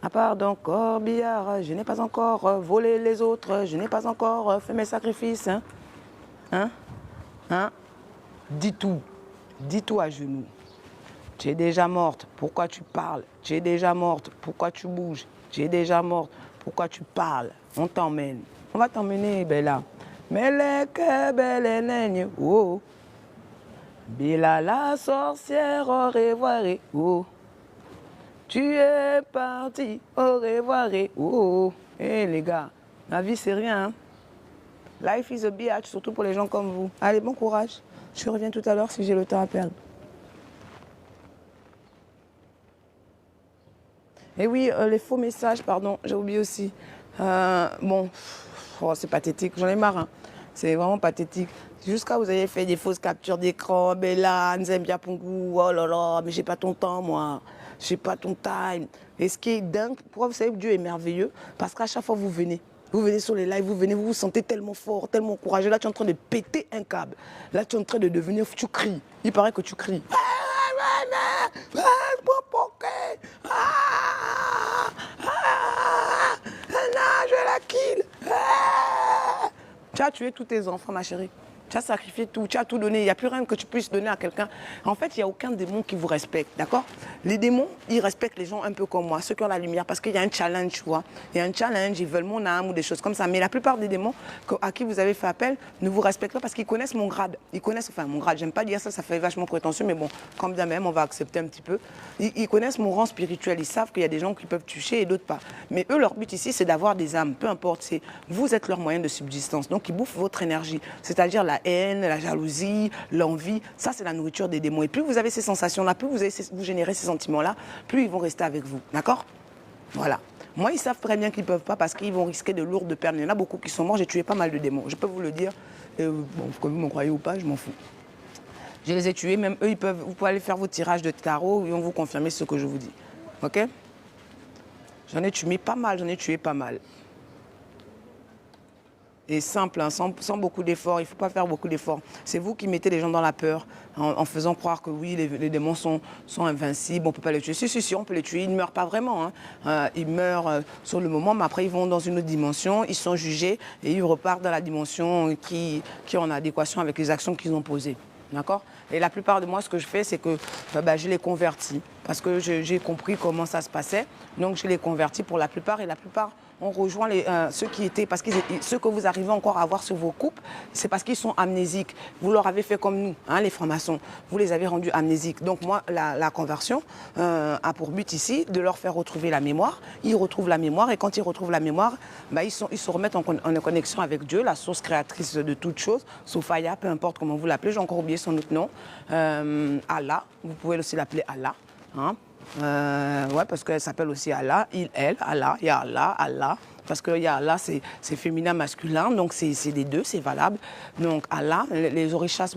[SPEAKER 1] Ah pardon, Corbillard, je n'ai pas encore volé les autres, je n'ai pas encore fait mes sacrifices. Hein? Dis tout à genoux. Tu es déjà morte, pourquoi tu parles? Tu es déjà morte, pourquoi tu bouges? Tu es déjà morte, pourquoi tu parles? On t'emmène. On va t'emmener, Bella. Meleke belle oh. Bella la sorcière, au revoir, oh. Tu es parti, au revoir, oh. Hé les gars, la vie c'est rien, hein? Life is a bitch, surtout pour les gens comme vous. Allez, bon courage. Je reviens tout à l'heure si j'ai le temps à perdre. Et oui, les faux messages, pardon, j'ai oublié aussi. C'est pathétique, j'en ai marre. Hein. C'est vraiment pathétique. Jusqu'à vous avez fait des fausses captures d'écran, Bella, Nzembia Pungu, oh là là, mais j'ai pas ton temps, moi. J'ai pas ton time. Et ce qui est dingue, pourquoi vous savez que Dieu est merveilleux? Parce qu'à chaque fois vous venez sur les lives, vous vous sentez tellement fort, tellement courageux. Là, tu es en train de péter un câble. Là, tu es en train de devenir, tu cries. Il paraît que tu cries. Je la kill. Tu as tué tous tes enfants, ma chérie. Tu as sacrifié tout, tu as tout donné. Il n'y a plus rien que tu puisses donner à quelqu'un. En fait, il n'y a aucun démon qui vous respecte, d'accord? Les démons, ils respectent les gens un peu comme moi, ceux qui ont la lumière, parce qu'il y a un challenge, tu vois. Il y a un challenge, ils veulent mon âme ou des choses comme ça. Mais la plupart des démons à qui vous avez fait appel ne vous respectent pas parce qu'ils connaissent mon grade. Ils connaissent, enfin mon grade, j'aime pas dire ça, ça fait vachement prétentieux, mais bon, quand bien même, on va accepter un petit peu. Ils connaissent mon rang spirituel, ils savent qu'il y a des gens qui peuvent toucher et d'autres pas. Mais eux, leur but ici, c'est d'avoir des âmes, peu importe, c'est vous êtes leur moyen de subsistance. Donc, ils bouffent votre énergie, c'est-à-dire la haine, la jalousie, l'envie. Ça, c'est la nourriture des démons. Et plus vous avez ces sensations-là, plus vous générez ces sentiments-là, plus ils vont rester avec vous. D'accord? Voilà. Moi, ils savent très bien qu'ils ne peuvent pas parce qu'ils vont risquer de lourdes pertes. Il y en a beaucoup qui sont morts. J'ai tué pas mal de démons. Je peux vous le dire. Bon, que vous m'en croyez ou pas, je m'en fous. Je les ai tués. Même eux, vous pouvez aller faire vos tirages de tarot. Ils vont vous confirmer ce que je vous dis. OK? J'en ai tué pas mal. J'en ai tué pas mal. Et simple, hein, sans beaucoup d'efforts. Il ne faut pas faire beaucoup d'efforts. C'est vous qui mettez les gens dans la peur en faisant croire que oui, les démons sont invincibles, on ne peut pas les tuer. Si, on peut les tuer. Ils ne meurent pas vraiment. Hein. Ils meurent sur le moment, mais après, ils vont dans une autre dimension. Ils sont jugés et ils repartent dans la dimension qui est en adéquation avec les actions qu'ils ont posées. D'accord? Et la plupart de moi, ce que je fais, c'est que je les convertis. Parce que j'ai compris comment ça se passait. Donc, je les convertis pour la plupart. Et la plupart, on rejoint ceux qui étaient... Parce que ceux que vous arrivez encore à avoir sur vos coupes, c'est parce qu'ils sont amnésiques. Vous leur avez fait comme nous, hein, les francs-maçons. Vous les avez rendus amnésiques. Donc, moi, la conversion a pour but ici de leur faire retrouver la mémoire. Ils retrouvent la mémoire. Et quand ils retrouvent la mémoire, ils se remettent en connexion avec Dieu, la source créatrice de toutes choses. Sophia, peu importe comment vous l'appelez. J'ai encore oublié son autre nom. Allah, vous pouvez aussi l'appeler Allah. Hein? Ouais, parce qu'elle s'appelle aussi Allah, elle, Allah, il y a Allah, Allah. Parce que Allah, c'est féminin, masculin, donc c'est les deux, c'est valable. Donc Allah, les Orishas,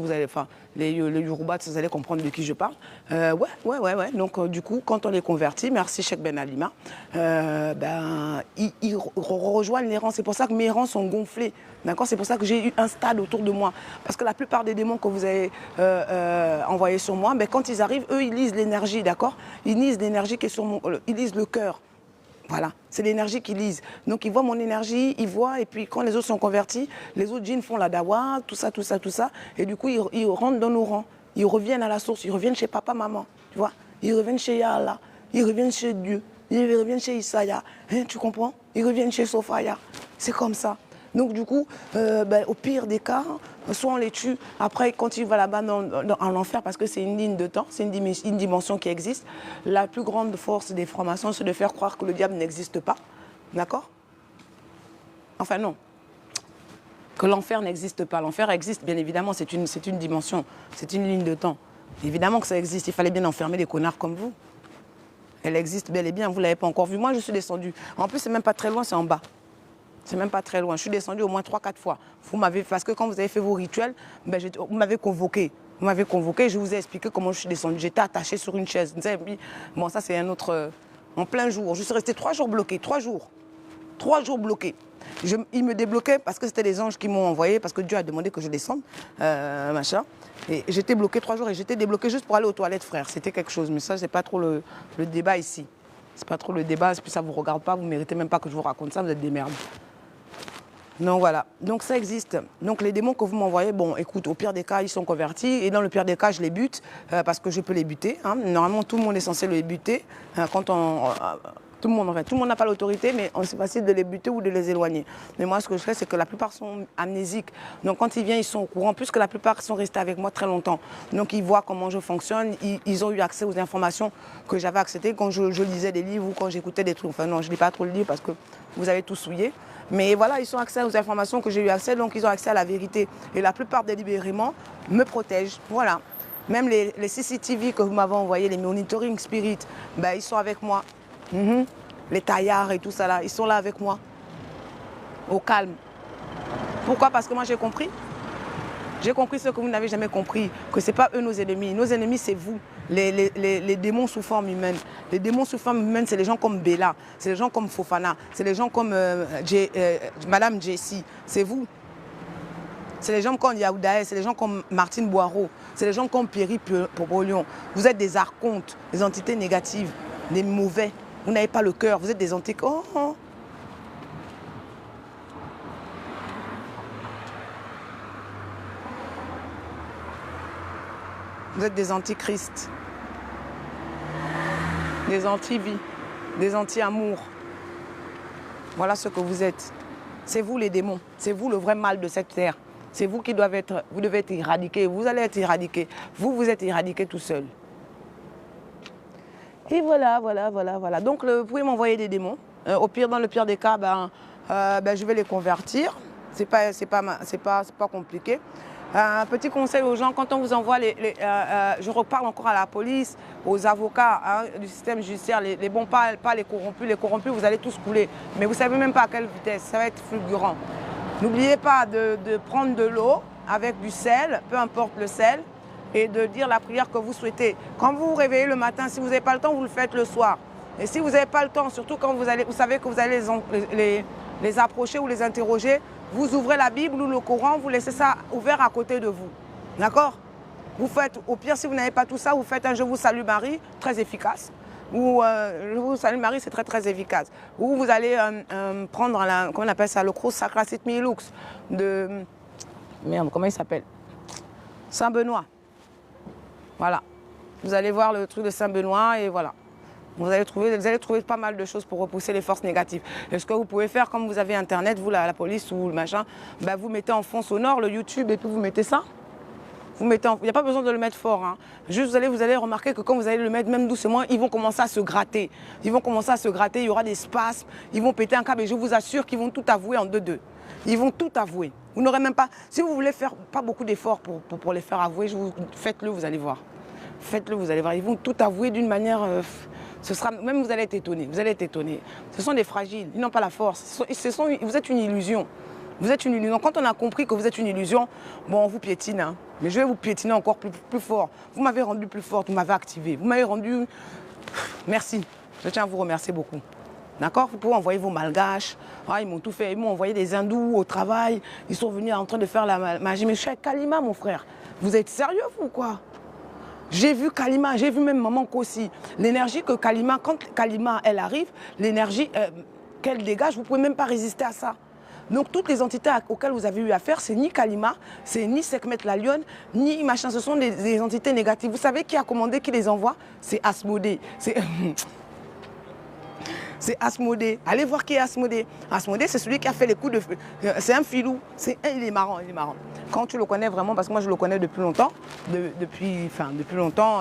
[SPEAKER 1] les Yorubas, vous allez comprendre de qui je parle. Ouais. Donc du coup, quand on les convertit, merci Cheikh Ben Alima, ils rejoignent les rangs. C'est pour ça que mes rangs sont gonflés. D'accord? C'est pour ça que j'ai eu un stade autour de moi. Parce que la plupart des démons que vous avez envoyés sur moi, quand ils arrivent, eux, ils lisent l'énergie, d'accord? Ils lisent l'énergie qui est sur ils lisent le cœur. Voilà, c'est l'énergie qu'ils lisent. Donc ils voient mon énergie, ils voient, et puis quand les autres sont convertis, les autres djinns font la dawa, tout ça. Et du coup, ils rentrent dans nos rangs. Ils reviennent à la source, ils reviennent chez papa, maman, tu vois? Ils reviennent chez Allah, ils reviennent chez Dieu, ils reviennent chez Isaiah. Hein, tu comprends? Ils reviennent chez Sophia. C'est comme ça. Donc du coup, au pire des cas, soit on les tue, après quand ils vont là-bas en enfer, parce que c'est une ligne de temps, c'est une dimension qui existe, la plus grande force des francs-maçons, c'est de faire croire que le diable n'existe pas, d'accord? Enfin non, que l'enfer n'existe pas. L'enfer existe, bien évidemment, c'est une dimension, c'est une ligne de temps. Évidemment que ça existe, il fallait bien enfermer des connards comme vous. Elle existe bel et bien, vous ne l'avez pas encore vue. Moi, je suis descendue. En plus, c'est même pas très loin, c'est en bas. C'est même pas très loin. Je suis descendue au moins 3-4 fois. Parce que quand vous avez fait vos rituels, vous m'avez convoqué. Vous m'avez convoqué, je vous ai expliqué comment je suis descendue. J'étais attachée sur une chaise. Bon, ça, c'est un autre... en plein jour. Je suis restée 3 jours bloquée. 3 jours. 3 jours bloqués. Ils me débloquaient parce que c'était les anges qui m'ont envoyé, parce que Dieu a demandé que je descende, machin. Et j'étais bloquée 3 jours et j'étais débloquée juste pour aller aux toilettes, frère. C'était quelque chose. Mais ça, c'est pas trop le débat ici. C'est pas trop le débat, puis ça vous regarde pas, vous méritez même pas que je vous raconte ça, vous êtes des merdes. Donc voilà, donc ça existe. Donc les démons que vous m'envoyez, bon écoute, au pire des cas, ils sont convertis, et dans le pire des cas, je les bute, parce que je peux les buter. Hein. Normalement, tout le monde est censé les buter. Tout le monde n'a pas l'autorité, mais c'est facile de les buter ou de les éloigner. Mais moi, ce que je fais, c'est que la plupart sont amnésiques. Donc quand ils viennent, ils sont au courant, puisque la plupart sont restés avec moi très longtemps. Donc ils voient comment je fonctionne, ils ont eu accès aux informations que j'avais accédées quand je lisais des livres ou quand j'écoutais des trucs. Enfin non, je ne lis pas trop le livre parce que vous avez tout souillé. Mais voilà, ils ont accès aux informations que j'ai eu accès, donc ils ont accès à la vérité. Et la plupart délibérément me protègent. Voilà. Même les CCTV que vous m'avez envoyés, les monitoring spirit, ils sont avec moi. Les taillards et tout ça là, ils sont là avec moi. Au calme. Pourquoi? Parce que moi j'ai compris. J'ai compris ce que vous n'avez jamais compris, que ce n'est pas eux nos ennemis. Nos ennemis, c'est vous, les démons sous forme humaine. Les démons sous forme humaine, c'est les gens comme Bella, c'est les gens comme Fofana, c'est les gens comme Madame Jessie, c'est vous. C'est les gens comme Yaoudae, c'est les gens comme Martine Boireau, c'est les gens comme Pierry Popolion. Vous êtes des archontes, des entités négatives, des mauvais. Vous n'avez pas le cœur, vous êtes des entités... Oh. Vous êtes des antichrists, des anti-vie, des anti-amour. Voilà ce que vous êtes. C'est vous les démons, c'est vous le vrai mal de cette terre. C'est vous qui devez être éradiqués, vous allez être éradiqués. Vous êtes éradiqués tout seul. Et voilà. Donc vous pouvez m'envoyer des démons. Au pire, dans le pire des cas, je vais les convertir. C'est pas compliqué. Un petit conseil aux gens, quand on vous envoie je reparle encore à la police, aux avocats du système judiciaire, les bons, pas les corrompus. Les corrompus, vous allez tous couler. Mais vous ne savez même pas à quelle vitesse, ça va être fulgurant. N'oubliez pas de prendre de l'eau avec du sel, peu importe le sel, et de dire la prière que vous souhaitez. Quand vous vous réveillez le matin, si vous n'avez pas le temps, vous le faites le soir. Et si vous n'avez pas le temps, surtout quand vous savez que vous allez les approcher ou les interroger, vous ouvrez la Bible ou le Coran, vous laissez ça ouvert à côté de vous. D'accord? Vous faites, au pire, si vous n'avez pas tout ça, vous faites un Je vous salue Marie, très efficace. Ou Je vous salue Marie, c'est très efficace. Ou vous allez prendre, comment on appelle ça, le Cross Sacrasit Milux de... Merde, comment il s'appelle? Saint-Benoît. Voilà. Vous allez voir le truc de Saint-Benoît et voilà. Vous allez trouver pas mal de choses pour repousser les forces négatives. Et ce que vous pouvez faire, comme vous avez Internet, vous, la police ou le machin, vous mettez en fond sonore le YouTube et puis vous mettez ça. Il n'y a pas besoin de le mettre fort. Hein. Juste, vous allez remarquer que quand vous allez le mettre, même doucement, ils vont commencer à se gratter. Il y aura des spasmes, ils vont péter un câble et je vous assure qu'ils vont tout avouer en 2-2. Ils vont tout avouer. Vous n'aurez même pas... Si vous voulez faire pas beaucoup d'efforts pour les faire avouer, faites-le, vous allez voir. Faites-le, vous allez voir. Ils vont tout avouer d'une manière... Même vous allez être étonné. Vous allez être étonné. Ce sont des fragiles. Ils n'ont pas la force. Vous êtes une illusion. Vous êtes une illusion. Quand on a compris que vous êtes une illusion, bon, on vous piétine. Hein. Mais je vais vous piétiner encore plus fort. Vous m'avez rendu plus forte, vous m'avez activé. Vous m'avez rendu... Merci. Je tiens à vous remercier beaucoup. D'accord? Vous pouvez envoyer vos malgaches. Ah, ils m'ont tout fait. Ils m'ont envoyé des hindous au travail. Ils sont venus en train de faire la magie. Mais je suis avec Kalima, mon frère. Vous êtes sérieux, vous, quoi? J'ai vu Kalima, j'ai vu même Maman Kossi. L'énergie que Kalima, quand Kalima, elle arrive, l'énergie qu'elle dégage, vous ne pouvez même pas résister à ça. Donc toutes les entités auxquelles vous avez eu affaire, c'est ni Kalima, c'est ni Sekhmet la Lionne, ni machin, ce sont des entités négatives. Vous savez qui a commandé, qui les envoie? C'est Asmodée. C'est Asmodée. Allez voir qui est Asmodée. Asmodée, c'est celui qui a fait les coups de feu. C'est un filou. Il est marrant, il est marrant. Quand tu le connais vraiment, parce que moi je le connais depuis longtemps,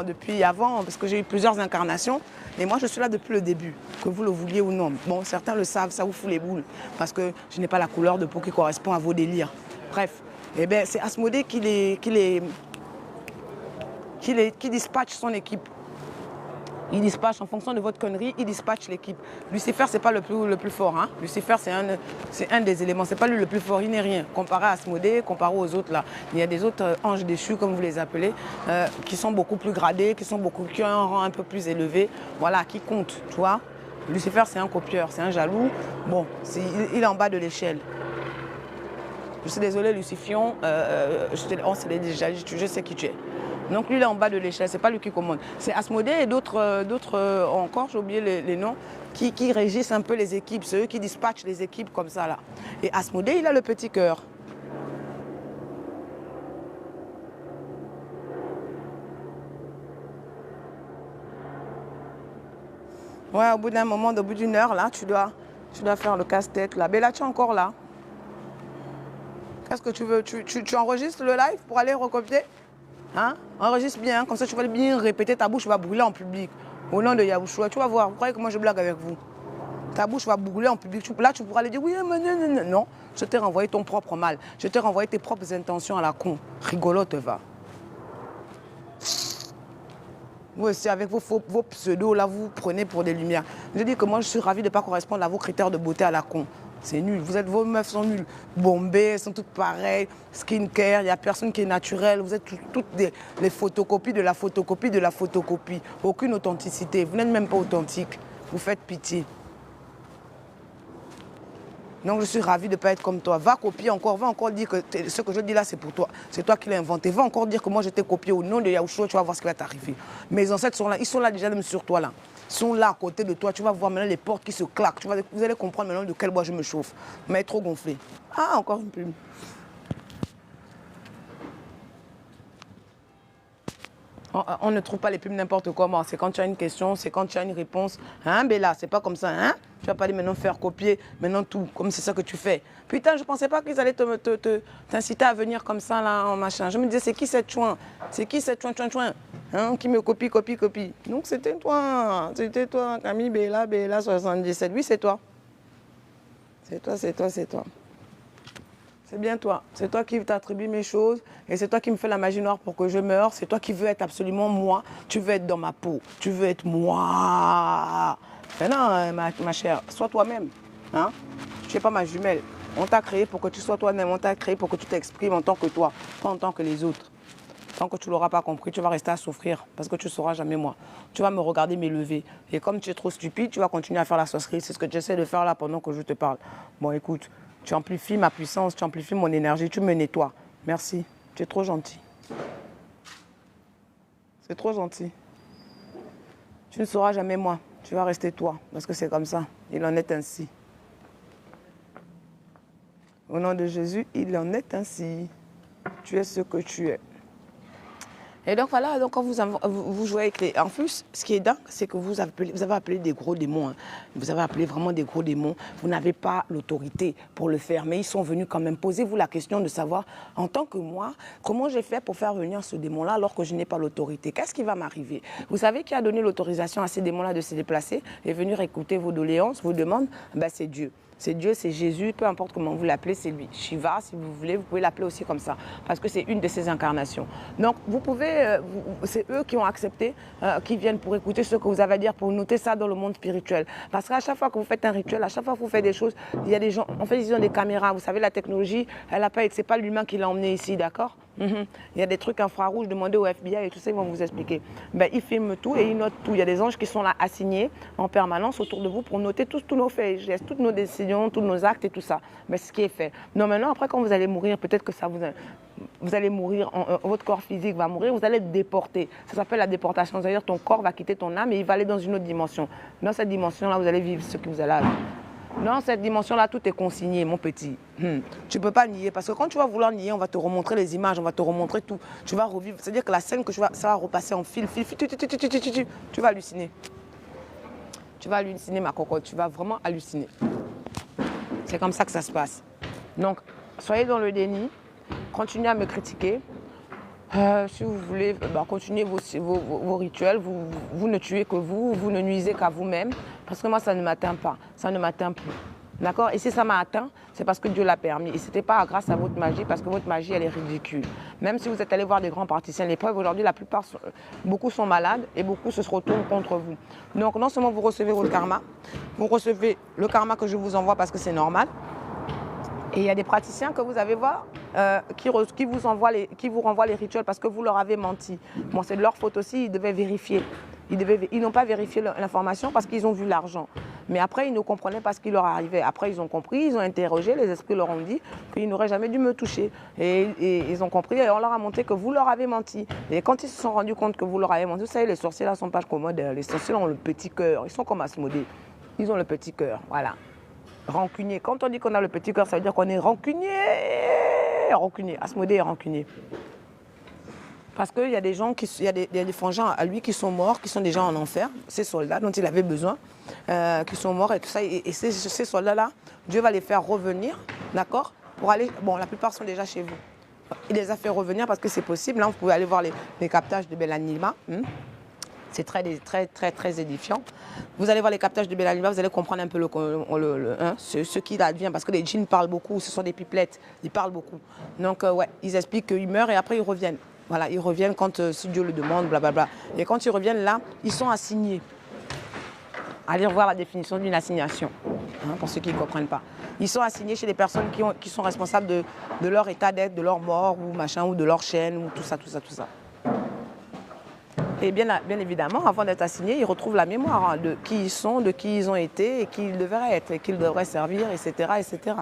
[SPEAKER 1] depuis avant, parce que j'ai eu plusieurs incarnations. Et moi je suis là depuis le début, que vous le vouliez ou non. Bon, certains le savent, ça vous fout les boules, parce que je n'ai pas la couleur de peau qui correspond à vos délires. Bref, eh bien, c'est Asmodée qui dispatche son équipe. Il dispatche en fonction de votre connerie, il dispatche l'équipe. Lucifer, c'est pas le plus fort. Hein. Lucifer, c'est un des éléments. C'est pas lui le plus fort, il n'est rien. Comparé à Asmodée, comparé aux autres là. Il y a des autres anges déchus, comme vous les appelez, qui sont beaucoup plus gradés, qui ont un rang un peu plus élevé. Voilà, qui comptent, tu vois. Lucifer, c'est un copieur, c'est un jaloux. Bon, il est en bas de l'échelle. Je suis désolée, Lucifion, on se l'est déjà dit, je sais qui tu es. Donc lui, il est en bas de l'échelle, c'est pas lui qui commande. C'est Asmodée et d'autres encore, j'ai oublié les noms, qui régissent un peu les équipes. C'est eux qui dispatchent les équipes comme ça là. Et Asmodée, il a le petit cœur. Ouais, au bout d'un moment, au bout d'une heure, là, tu dois faire le casse-tête là. Mais là, tu es encore là. Qu'est-ce que tu veux? Tu enregistres le live pour aller recopier? Hein? Enregistre bien, comme ça tu vas bien répéter, ta bouche va brûler en public. Au nom de Yahushua, tu vas voir, vous croyez que moi je blague avec vous? Ta bouche va brûler en public. Là, tu pourras aller dire oui, mais non. Non, je t'ai renvoyé ton propre mal. Je t'ai renvoyé tes propres intentions à la con. Rigolote, va. Vous aussi, avec vos pseudos, là, vous prenez pour des lumières. Je dis que moi, je suis ravie de ne pas correspondre à vos critères de beauté à la con. C'est nul. Vos meufs sont nulles. Bombées, elles sont toutes pareilles. Skincare, il n'y a personne qui est naturel. Vous êtes toutes les photocopies de la photocopie de la photocopie. Aucune authenticité. Vous n'êtes même pas authentique. Vous faites pitié. Donc je suis ravie de ne pas être comme toi. Va copier encore, va encore dire que ce que je dis là, c'est pour toi. C'est toi qui l'as inventé. Va encore dire que moi, je t'ai copié au nom de Yahushua, tu vas voir ce qui va t'arriver. Mes ancêtres sont là, ils sont là déjà même sur toi là. Ils sont là à côté de toi, tu vas voir maintenant les portes qui se claquent. Vous allez comprendre maintenant de quel bois je me chauffe. Mais trop gonflé. Ah, encore une plume. On ne trouve pas les pubs n'importe comment. C'est quand tu as une question, c'est quand tu as une réponse. Hein, Bella, c'est pas comme ça, hein? Tu vas pas aller maintenant faire copier, maintenant tout, comme c'est ça que tu fais. Putain, je pensais pas qu'ils allaient t'inciter à venir comme ça, là, en machin. Je me disais, c'est qui cette chouin? C'est qui cette chouin, hein, qui me copie. Donc c'était toi, Camille Bella 77. Oui, c'est toi. C'est toi. C'est bien toi. C'est toi qui t'attribue mes choses et c'est toi qui me fais la magie noire pour que je meure. C'est toi qui veux être absolument moi. Tu veux être dans ma peau. Tu veux être moi. Mais non, ma chère, sois toi-même. Hein? Tu n'es pas ma jumelle. On t'a créé pour que tu sois toi-même. On t'a créé pour que tu t'exprimes en tant que toi, pas en tant que les autres. Tant que tu ne l'auras pas compris, tu vas rester à souffrir parce que tu ne sauras jamais moi. Tu vas me regarder m'élever. Et comme tu es trop stupide, tu vas continuer à faire la sorcellerie. C'est ce que tu essaies de faire là pendant que je te parle. Bon, écoute. Tu amplifies ma puissance, tu amplifies mon énergie, tu me nettoies. Merci. Tu es trop gentil. C'est trop gentil. Tu ne sauras jamais moi. Tu vas rester toi, parce que c'est comme ça. Il en est ainsi. Au nom de Jésus, il en est ainsi. Tu es ce que tu es. Et donc voilà, donc quand vous jouez avec les... En plus, ce qui est dingue, c'est que vous avez appelé des gros démons. Hein. Vous avez appelé vraiment des gros démons. Vous n'avez pas l'autorité pour le faire, mais ils sont venus quand même. Posez-vous la question de savoir, en tant que moi, comment j'ai fait pour faire venir ce démon-là alors que je n'ai pas l'autorité? Qu'est-ce qui va m'arriver? Vous savez qui a donné l'autorisation à ces démons-là de se déplacer et venir écouter vos doléances, vos demandes? Ben, c'est Dieu. C'est Dieu, c'est Jésus, peu importe comment vous l'appelez, c'est lui. Shiva, si vous voulez, vous pouvez l'appeler aussi comme ça, parce que c'est une de ses incarnations. Donc, vous pouvez, c'est eux qui ont accepté, qui viennent pour écouter ce que vous avez à dire, pour noter ça dans le monde spirituel. Parce qu'à chaque fois que vous faites un rituel, à chaque fois que vous faites des choses, il y a des gens, en fait, ils ont des caméras. Vous savez, la technologie, c'est pas l'humain qui l'a emmené ici, d'accord? Il y a des trucs infrarouges, demandez au FBI et tout ça, ils vont vous expliquer. Ben, ils filment tout et ils notent tout. Il y a des anges qui sont là assignés en permanence autour de vous pour noter tous nos faits et gestes, toutes nos décisions, tous nos actes et tout ça. Mais c'est ce qui est fait. Non, maintenant, après, quand vous allez mourir, peut-être que ça vous allez mourir, votre corps physique va mourir, vous allez être déporté. Ça s'appelle la déportation. C'est-à-dire ton corps va quitter ton âme et il va aller dans une autre dimension. Dans cette dimension-là, vous allez vivre ce que vous allez. Dans cette dimension-là, tout est consigné, mon petit. Tu ne peux pas nier, parce que quand tu vas vouloir nier, on va te remontrer les images, on va te remontrer tout. Tu vas revivre, c'est-à-dire que la scène que ça va repasser en fil, tu vas halluciner. Tu vas halluciner, ma cocotte, tu vas vraiment halluciner. C'est comme ça que ça se passe. Donc, soyez dans le déni, continuez à me critiquer. Si vous voulez, continuez vos rituels, vous ne tuez que vous ne nuisez qu'à vous-même, parce que moi, ça ne m'atteint pas, ça ne m'atteint plus. D'accord? Et si ça m'a atteint, c'est parce que Dieu l'a permis. Et ce n'était pas grâce à votre magie, parce que votre magie, elle est ridicule. Même si vous êtes allé voir des grands praticiens, les preuves aujourd'hui, beaucoup sont malades et beaucoup se retournent contre vous. Donc, non seulement vous recevez votre karma, vous recevez le karma que je vous envoie parce que c'est normal. Et il y a des praticiens que vous allez voir qui vous renvoient les rituels parce que vous leur avez menti. Bon, c'est de leur faute aussi, ils devaient vérifier. Ils n'ont pas vérifié l'information parce qu'ils ont vu l'argent. Mais après, ils ne comprenaient pas ce qui leur arrivait. Après, ils ont compris, ils ont interrogé, les esprits leur ont dit qu'ils n'auraient jamais dû me toucher. Et ils ont compris et on leur a montré que vous leur avez menti. Et quand ils se sont rendus compte que vous leur avez menti, vous savez, les sorciers là sont pas commodes. Les sorciers ont le petit cœur. Ils sont comme Asmodée. Ils ont le petit cœur, voilà. Rancunier. Quand on dit qu'on a le petit cœur, ça veut dire qu'on est rancunier. Rancunier. Asmodée est rancunier. Parce qu'il y a des gens, il y a des frangins à lui qui sont morts, qui sont déjà en enfer, ces soldats dont il avait besoin, qui sont morts et tout ça. Et ces soldats-là, Dieu va les faire revenir, d'accord? Pour aller, bon, la plupart sont déjà chez vous. Il les a fait revenir parce que c'est possible. Là, vous pouvez aller voir les captages de Belanima. C'est très édifiant. Vous allez voir les captages de Belanima, vous allez comprendre un peu ce qui advient. Parce que les djinns parlent beaucoup, ce sont des pipelettes, ils parlent beaucoup. Donc, ouais, ils expliquent qu'ils meurent et après ils reviennent. Voilà, ils reviennent quand, si Dieu le demande, blablabla. Et quand ils reviennent là, ils sont assignés. Allez voir la définition d'une assignation, hein, pour ceux qui ne comprennent pas. Ils sont assignés chez des personnes qui sont responsables de leur état d'être, de leur mort, ou machin, ou de leur chaîne, ou tout ça. Et bien évidemment, avant d'être assignés, ils retrouvent la mémoire de qui ils sont, de qui ils ont été, et qui ils devraient être, et qui ils devraient servir, etc., etc.